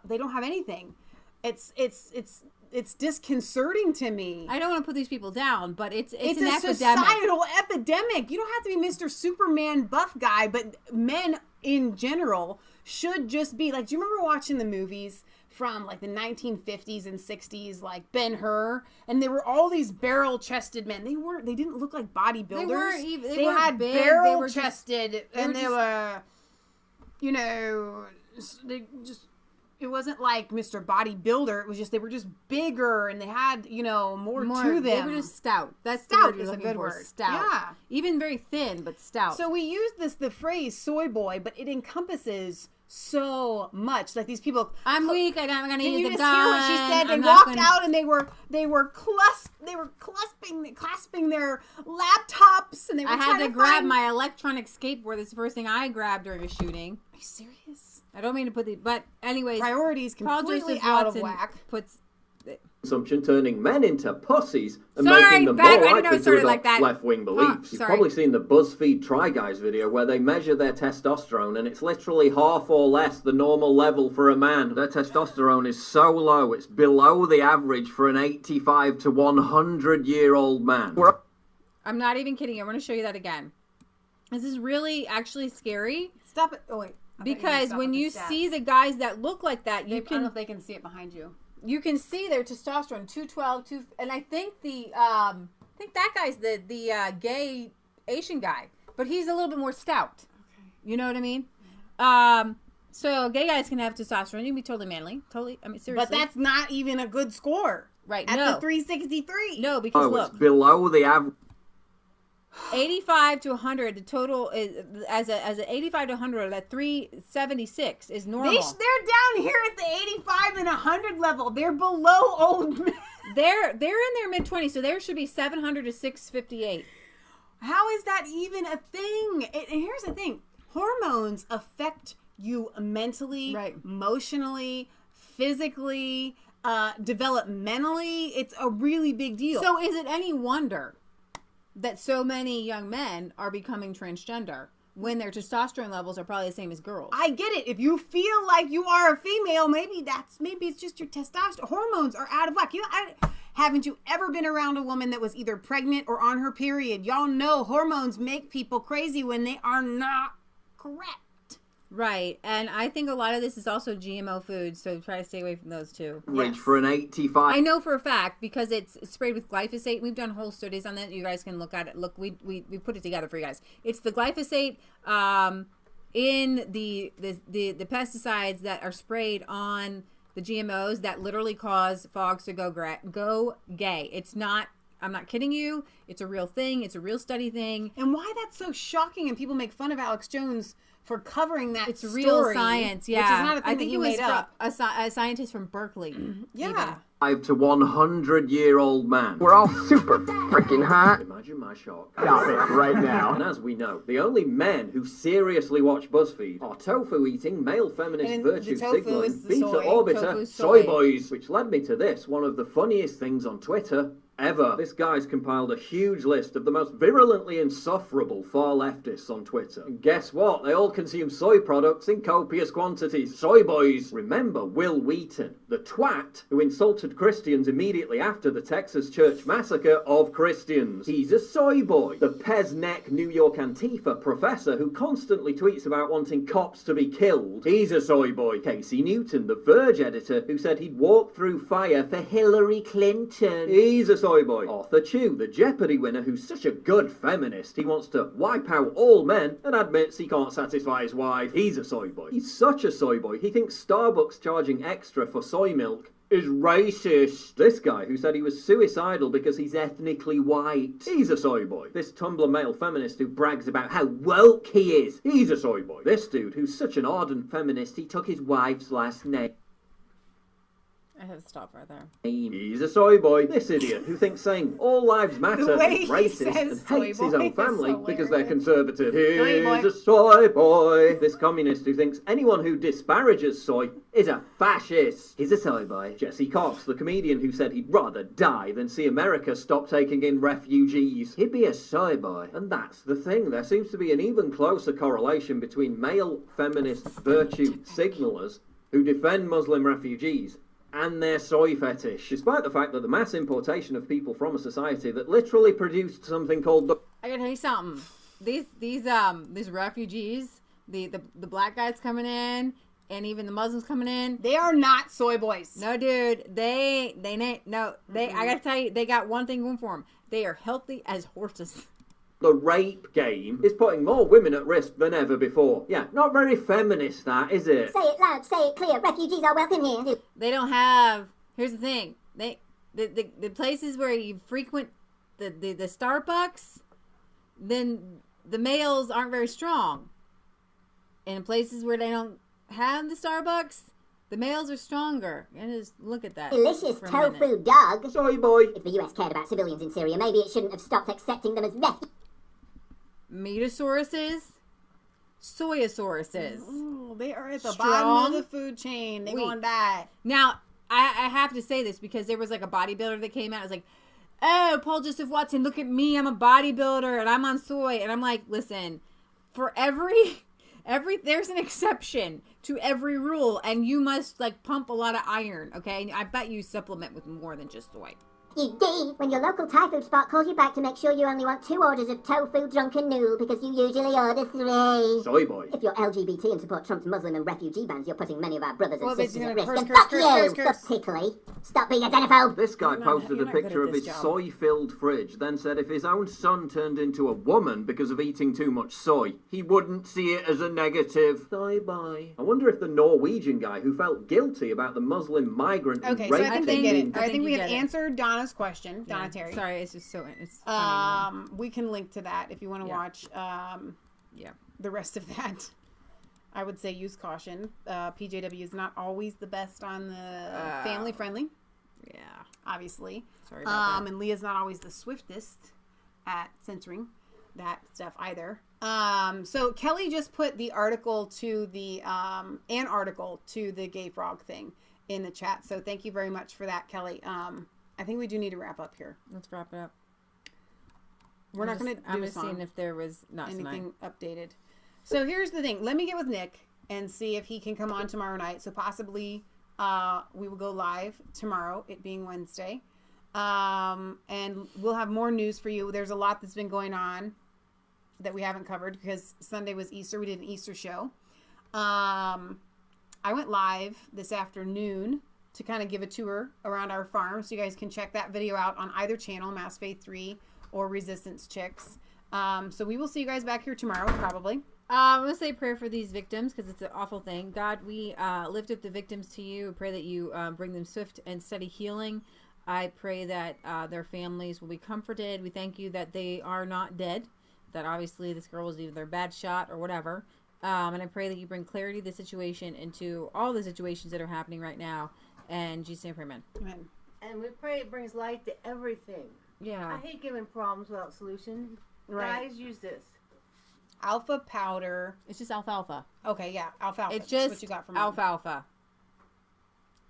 A: they don't have anything. It's disconcerting to me.
B: I don't want to put these people down, but it's an
A: a
B: epidemic.
A: Societal epidemic. You don't have to be Mr. Superman buff guy, but men in general should just be like, do you remember watching the movies from like the 1950s and 60s, like Ben-Hur? And there were all these barrel-chested men. They didn't look like bodybuilders. They had barrel-chested, and they were, you know, they just... It wasn't like Mr. Bodybuilder. It was just they were just bigger and they had, you know, more to them.
B: They were just stout. That's
A: stout
B: the word you're
A: is a
B: looking
A: good
B: for.
A: word.
B: Stout.
A: Yeah.
B: Even very thin, but stout.
A: So we use the phrase soy boy, but it encompases so much. Like these people,
B: I'm weak. I'm going to use a gun.
A: Hear what she said? They walked out and they were clasping their laptops and they were.
B: I had to grab my electronic skateboard. That's the first thing I grabbed during a shooting.
A: Are you serious?
B: I don't mean to put but anyways,
A: priorities completely out of whack.
N: Consumption turning men into pussies and making them more likely to adopt left-wing beliefs. You've probably seen the BuzzFeed Try Guys video where they measure their testosterone and it's literally half or less the normal level for a man. Their testosterone is so low, it's below the average for an 85 to 100-year-old man.
B: I'm not even kidding. I'm going to show you that again. This is really actually scary.
A: Stop it. Oh, wait.
B: Because when you see the guys that look like that, you can...
A: I don't know if they can see it behind you.
B: You can see their testosterone, 212, and I think that guy's the gay Asian guy, but he's a little bit more stout. Okay. You know what I mean? So gay guys can have testosterone. You can be totally manly. Totally. I mean, seriously.
A: But that's not even a good score.
B: Right.
A: At the 363.
B: No, because look.
N: It's below the average.
B: 85 to 100, the total is as an 85 to 100, that 376 is normal.
A: They're down here at the 85 and 100 level. They're below old men.
B: They're in their mid-20s, so there should be 700 to 658.
A: How is that even a thing? And here's the thing. Hormones affect you mentally, emotionally, physically, developmentally. It's a really big deal.
B: So is it any wonder that so many young men are becoming transgender when their testosterone levels are probably the same as girls?
A: I get it. If you feel like you are a female, maybe it's just your testosterone. Hormones are out of whack. Haven't you ever been around a woman that was either pregnant or on her period? Y'all know hormones make people crazy when they are not correct.
B: Right, and I think a lot of this is also GMO foods, so try to stay away from those too.
N: Reach for an 85.
B: I know for a fact because it's sprayed with glyphosate. We've done whole studies on that. You guys can look at it. Look, we put it together for you guys. It's the glyphosate in the pesticides that are sprayed on the GMOs that literally cause frogs to go gay. It's not not kidding you. It's a real thing. It's a real study thing.
A: And why that's so shocking and people make fun of Alex Jones for covering that
B: it's
A: story,
B: real science, yeah.
A: Which is not a thing
B: I think
A: that
B: it was
A: made up.
B: a scientist from Berkeley.
A: Yeah.
B: Even.
N: 5 to 100-year-old man.
O: We're all super freaking hot.
N: Imagine my shock.
O: Stop it right now.
N: And as we know, the only men who seriously watch BuzzFeed are tofu-eating, male feminist virtue signaling, beta orbiter, soy boys. Which led me to this, one of the funniest things on Twitter ever. This guy's compiled a huge list of the most virulently insufferable far leftists on Twitter. And guess what? They all consume soy products in copious quantities. Soy boys. Remember Will Wheaton, the twat who insulted Christians immediately after the Texas church massacre of Christians. He's a soy boy. The Pez-neck New York Antifa professor who constantly tweets about wanting cops to be killed. He's a soy boy. Casey Newton, the Verge editor who said he'd walk through fire for Hillary Clinton. He's a soy boy. Arthur Chu, the Jeopardy winner who's such a good feminist, he wants to wipe out all men and admits he can't satisfy his wife. He's a soy boy. He's such a soy boy, he thinks Starbucks charging extra for soy milk is racist. This guy who said he was suicidal because he's ethnically white. He's a soy boy. This Tumblr male feminist who brags about how woke he is. He's a soy boy. This dude who's such an ardent feminist he took his wife's last name.
B: I had to stop right there.
N: He's a soy boy. This idiot who thinks saying all lives matter is racist and hates his own family because they're conservative. He's a soy boy. This communist who thinks anyone who disparages soy is a fascist. He's a soy boy. Jesse Cox, the comedian who said he'd rather die than see America stop taking in refugees. He'd be a soy boy. And that's the thing. There seems to be an even closer correlation between male feminist virtue signalers who defend Muslim refugees and their soy fetish, despite the fact that the mass importation of people from a society that literally produced something called the...
B: I gotta tell you something. These refugees, the black guys coming in, and even the Muslims coming in,
A: they are not soy boys.
B: No, dude, I gotta tell you, they got one thing going for them. They are healthy as horses.
N: The rape game is putting more women at risk than ever before. Yeah, not very feminist, that, is it?
P: Say it loud, say it clear. Refugees are welcome here.
B: They don't have... Here's the thing. The places where you frequent the Starbucks, then the males aren't very strong. In places where they don't have the Starbucks, the males are stronger. And just look at that.
P: Delicious tofu dog.
N: Soy boy.
P: If the US cared about civilians in Syria, maybe it shouldn't have stopped accepting them as refugees.
B: Metasauruses, soyasauruses.
A: Ooh, they are at the bottom of the food chain. They're going bad.
B: Now, I have to say this because there was like a bodybuilder that came out. I was like, oh, Paul Joseph Watson, look at me. I'm a bodybuilder and I'm on soy. And I'm like, listen, for every there's an exception to every rule. And you must like pump a lot of iron, okay? I bet you supplement with more than just soy.
P: You did when your local Thai food spot calls you back to make sure you only want 2 orders of tofu drunken noodle because you usually order 3.
N: Soy boy.
P: If you're LGBT and support Trump's Muslim and refugee bans, you're putting many of our brothers and sisters at risk. And fuck you, particularly. Stop being a xenophobe.
N: This guy posted a picture of his soy-filled fridge, then said if his own son turned into a woman because of eating too much soy, he wouldn't see it as a negative. Soy boy. I wonder if the Norwegian guy who felt guilty about the Muslim migrant
A: okay, so I think they get it. I think we have answered Donna's question. Donna Terry.
B: Sorry, it's just so it's funny.
A: We can link to that if you want to watch the rest of that. I would say use caution. PJW is not always the best on the family friendly.
B: Yeah.
A: Obviously.
B: Sorry about that.
A: And Leah's not always the swiftest at censoring that stuff either. So Kelly just put the article to the an article to the gay frog thing in the chat. So thank you very much for that, Kelly. I think we do need to wrap up here.
B: Let's wrap it up.
A: We're not going to do
B: I'm just seeing if there was
A: anything updated. So here's the thing. Let me get with Nick and see if he can come on tomorrow night. So possibly we will go live tomorrow, it being Wednesday. And we'll have more news for you. There's a lot that's been going on that we haven't covered because Sunday was Easter. We did an Easter show. I went live this afternoon to kind of give a tour around our farm. So you guys can check that video out on either channel, Mass Faith 3 or Resistance Chicks. So we will see you guys back here tomorrow, probably.
B: I'm going to say a prayer for these victims because it's an awful thing. God, we lift up the victims to you. Pray that you bring them swift and steady healing. I pray that their families will be comforted. We thank you that they are not dead, that obviously this girl was either a bad shot or whatever. And I pray that you bring clarity to the situation and to all the situations that are happening right now. And Jesus' name, amen.
M: Amen. And we pray it brings light to everything.
B: Yeah.
M: I hate giving problems without solution.
A: Right.
M: Guys, use this.
A: Alpha powder.
B: It's just alfalfa.
A: Okay, yeah, alfalfa.
B: It's just
A: what you got from
B: alfalfa.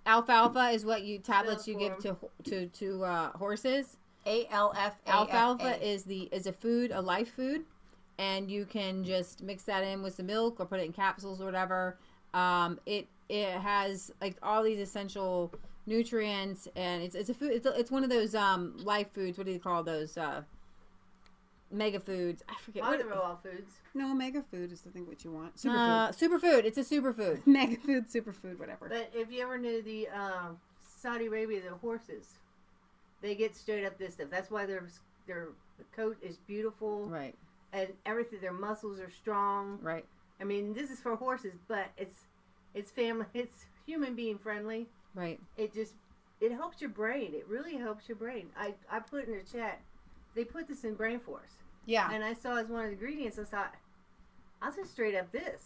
B: Alfalfa is what tablets you give to horses.
A: ALFAFA.
B: Alfalfa is a food, a life food, and you can just mix that in with some milk or put it in capsules or whatever. It has like all these essential nutrients, and it's a food. It's one of those life foods. What do you call those? Mega foods. I forget.
M: What are all foods?
A: No, mega food is I think what you want.
B: Superfood. It's a superfood.
A: Mega food, superfood, whatever.
M: But if you ever knew the Saudi Arabia, the horses, they get straight up this stuff. That's why their coat is beautiful.
B: Right.
M: And everything, their muscles are strong.
B: Right.
M: I mean, this is for horses, but it's family, it's human being friendly.
B: Right.
M: It helps your brain. It really helps your brain. I put in the chat, they put this in Brain Force.
A: Yeah.
M: And I saw as one of the ingredients, I thought, I'll just straight up this.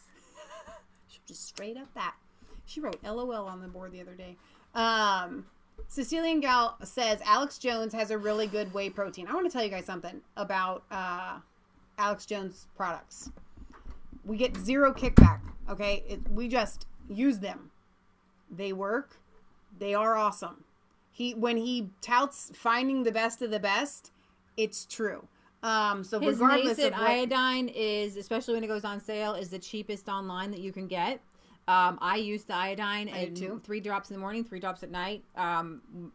A: Just straight up that. She wrote LOL on the board the other day. Sicilian Gal says, Alex Jones has a really good whey protein. I want to tell you guys something about Alex Jones products. We get zero kickback, okay? We just use them. They work. They are awesome. When he touts finding the best of the best, it's true. So
B: his
A: regardless
B: nascent
A: of
B: iodine is, especially when it goes on sale, is the cheapest online that you can get. I use the iodine and 3 drops in the morning, 3 drops at night.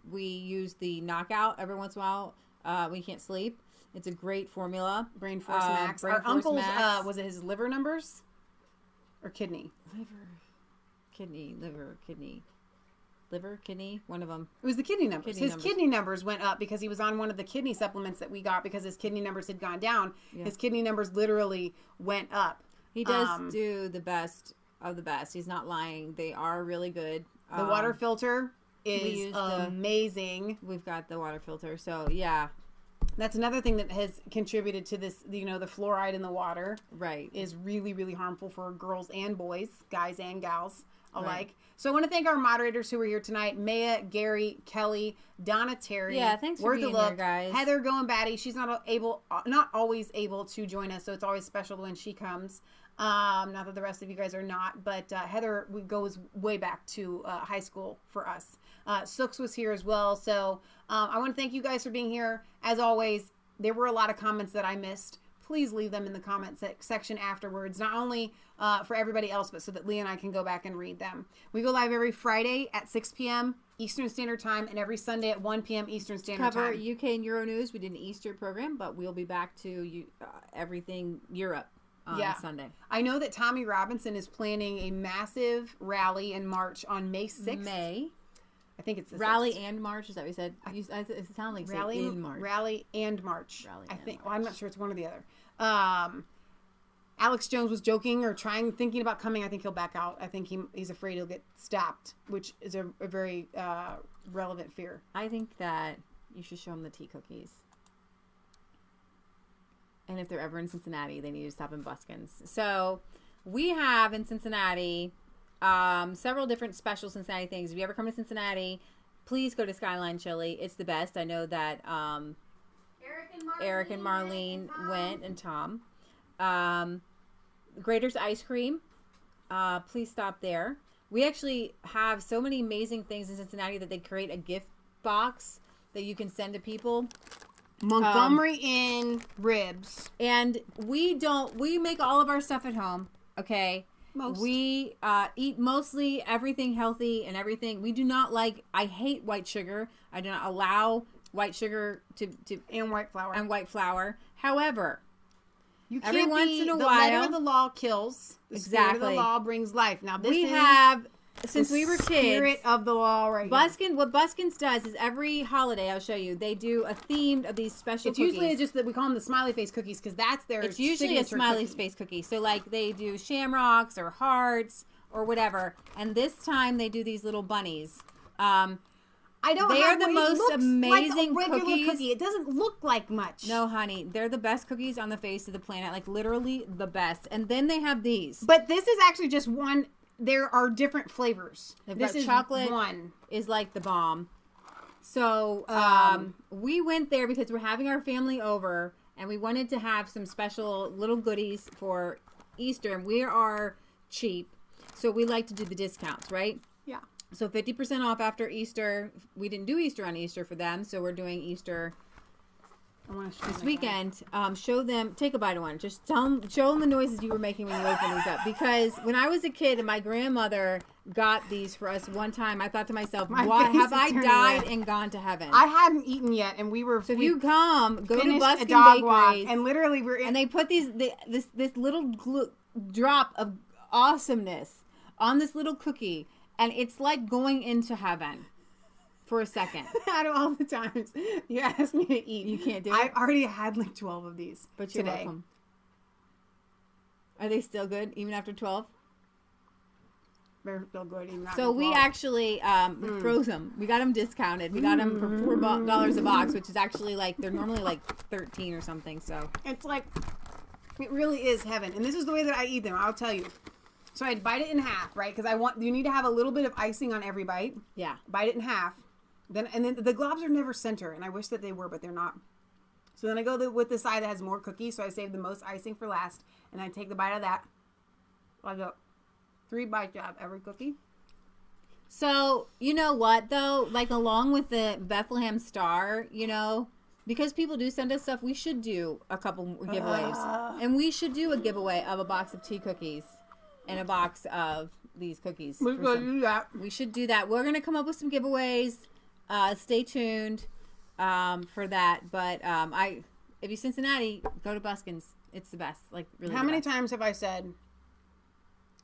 B: We use the knockout every once in a while. We can't sleep. It's a great formula.
A: Brain Force Max. Our uncle's, was it his liver numbers or kidney?
B: Liver, kidney, one of them.
A: It was the kidney numbers. Kidney numbers went up because he was on one of the kidney supplements that we got because his kidney numbers had gone down. Yeah. His kidney numbers literally went up.
B: He does do the best of the best. He's not lying. They are really good.
A: The water filter is amazing.
B: We've got the water filter. So, yeah.
A: That's another thing that has contributed to this, the fluoride in the water.
B: Right.
A: Is really, really harmful for girls and boys, guys and gals alike.
B: Right.
A: So I want to thank our moderators who were here tonight. Maya, Gary, Kelly, Donna, Terry.
B: Yeah, thanks for being here, guys.
A: Heather Going Batty. She's not always able to join us, so it's always special when she comes. Not that the rest of you guys are not, but Heather goes way back to high school for us. Sooks was here as well. So I want to thank you guys for being here. As always, there were a lot of comments that I missed. Please leave them in the comment section afterwards, not only for everybody else, but so that Leah and I can go back and read them. We go live every Friday at 6 p.m. Eastern Standard Time and every Sunday at 1 p.m. Eastern Standard Time.
B: Cover UK and Euro news. We did an Easter program, but we'll be back to everything Europe on Sunday.
A: I know that Tommy Robinson is planning a massive rally and march on May 6th. I think it's the
B: rally
A: 6th.
B: And march. Is that what you said? It sounded like
A: rally
B: in March.
A: Rally and march.
B: Rally
A: I
B: and
A: think.
B: march.
A: Well, I'm not sure it's one or the other. Alex Jones was joking or thinking about coming. I think he'll back out. I think he's afraid he'll get stopped, which is a very relevant fear.
B: I think that you should show him the tea cookies. And if they're ever in Cincinnati, they need to stop in Buskin's. So we have in Cincinnati several different special Cincinnati things. If you ever come to Cincinnati, please go to Skyline Chili. It's the best. I know that Eric and Marlene went, and Tom. Grater's Ice Cream. Please stop there. We actually have so many amazing things in Cincinnati that they create a gift box that you can send to people.
A: Montgomery Inn ribs.
B: And we make all of our stuff at home. Okay. We eat mostly everything healthy and everything. We do not I hate white sugar. I do not allow white sugar
A: and white flour.
B: However,
A: you can't
B: every once in a
A: the
B: while,
A: letter of the law kills. The spirit of the law brings life. Now
B: since we were kids,
A: spirit of the law right here.
B: What Buskin's does is every holiday, I'll show you, they do a theme of these special
A: It's
B: cookies.
A: usually just that we call them the smiley face cookies because that's their
B: It's usually a smiley face cookie. So they do shamrocks or hearts or whatever. And this time they do these little bunnies.
A: I don't.
B: They are the most amazing
A: like a regular
B: cookies.
A: Cookie. It doesn't look like much.
B: No, honey, they're the best cookies on the face of the planet. Like literally the best. And then they have these.
A: But this is actually just one. There are different flavors.
B: This is chocolate. One is like the bomb. So we went there because we're having our family over, and we wanted to have some special little goodies for Easter. And we are cheap, so we like to do the discounts, right?
A: Yeah.
B: So 50% off after Easter. We didn't do Easter on Easter for them, so we're doing Easter this weekend. Show them, take a bite of one. Just show them the noises you were making when you opened these up. Because when I was a kid and my grandmother got these for us one time, I thought to myself, why have I died and gone to heaven?
A: I hadn't eaten yet, and we were.
B: So if you go to Buskin Bakeries,
A: and literally we're in,
B: and they put this little drop of awesomeness on this little cookie. And it's like going into heaven for a second.
A: Out of all the times you asked me to eat,
B: you can't do it.
A: I already had like 12 of these.
B: But you're welcome. Are they still good even after 12?
A: They're still good even after 12.
B: So we actually we froze them. We got them discounted. We got them for $4 a box, which is actually like they're normally like 13 or something. So
A: it's like it really is heaven. And this is the way that I eat them. I'll tell you. So I'd bite it in half, right? Because you need to have a little bit of icing on every bite.
B: Yeah.
A: Bite it in half. Then the globs are never center, and I wish that they were, but they're not. So then I go with the side that has more cookies, so I save the most icing for last, and I take the bite of that. I go 3 bites out of every cookie.
B: So, you know what, though? Like, along with the Bethlehem Star, you know, because people do send us stuff, we should do a couple giveaways. And we should do a giveaway of a box of tea cookies. And a box of these cookies.
A: We should do that.
B: We should do that. We're going to come up with some giveaways. Stay tuned for that. But if you're Cincinnati, go to Buskin's. It's the best. Like, really.
A: How many times have I said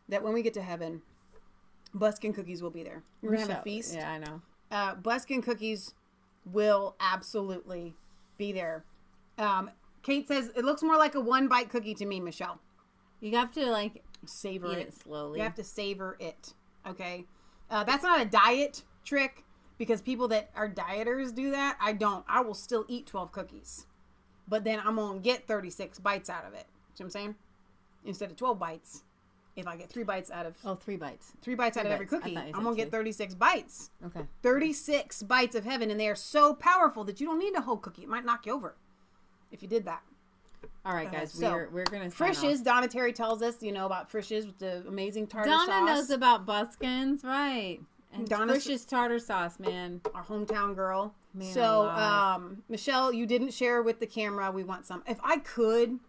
A: that when we get to heaven, Buskin cookies will be there? We're going to have a feast.
B: Yeah, I know.
A: Buskin cookies will absolutely be there. Kate says, it looks more like a 1-bite cookie to me, Michelle.
B: You have to, like...
A: savor
B: it slowly.
A: You have to savor it. Okay. That's not a diet trick because people that are dieters do that. I don't. I will still eat 12 cookies, but then I'm going to get 36 bites out of it. See what I'm saying? Instead of 12 bites, if I get 3 bites out of...
B: 3 bites.
A: 3 bites out of every cookie, I'm going to get 36 bites.
B: Okay.
A: 36 bites of heaven, and they are so powerful that you don't need a whole cookie. It might knock you over if you did that.
B: All right, guys,
A: so
B: we're going to
A: Frisch's. Donna Terry tells us, about Frisch's with the amazing tartar sauce.
B: Donna knows about Buskin's, right? And
A: Donna's
B: Frisch's tartar sauce, man.
A: Our hometown girl.
B: Man,
A: so, Michelle, you didn't share with the camera. We want some. If I could,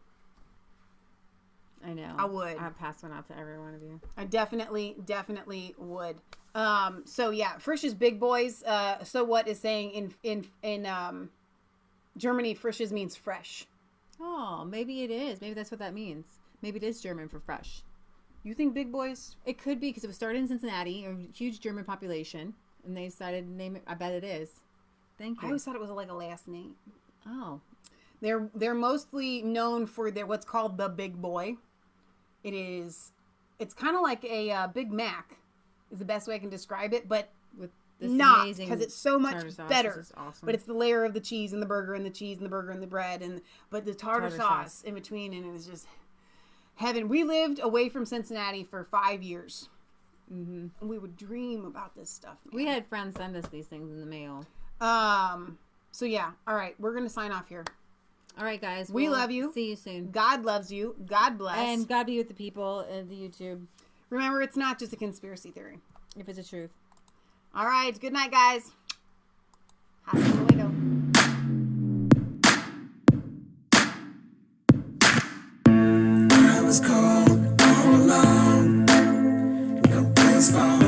B: I know.
A: I would.
B: I'd pass one out to every one of you.
A: I definitely would. So yeah, Frisch's Big Boys. So what is saying in Germany, Frisch's means fresh.
B: Oh, maybe it is. Maybe that's what that means. Maybe it is German for fresh.
A: You think Big Boys?
B: It could be because it was started in Cincinnati, a huge German population, and they decided to name it. I bet it is. Thank you.
A: I always thought it was like a last name.
B: Oh.
A: They're mostly known for their what's called the Big Boy. It's kind of like a Big Mac is the best way I can describe it, but
B: with this
A: not
B: amazing
A: because it's so much better.
B: This is awesome.
A: But it's the layer of the cheese and the burger and the cheese and the burger and the bread but the tartar sauce in between, and it was just heaven. We lived away from Cincinnati for 5 years, and we would dream about this stuff. Man.
B: We had friends send us these things in the mail.
A: So yeah, all right, we're gonna sign off here.
B: All right, guys.
A: We love you.
B: See you soon.
A: God loves you. God bless.
B: And God be with the people of the YouTube.
A: Remember, it's not just a conspiracy theory.
B: If it's a truth.
A: All right. Good night, guys. Hasta luego.
Q: I was cold all alone. No place for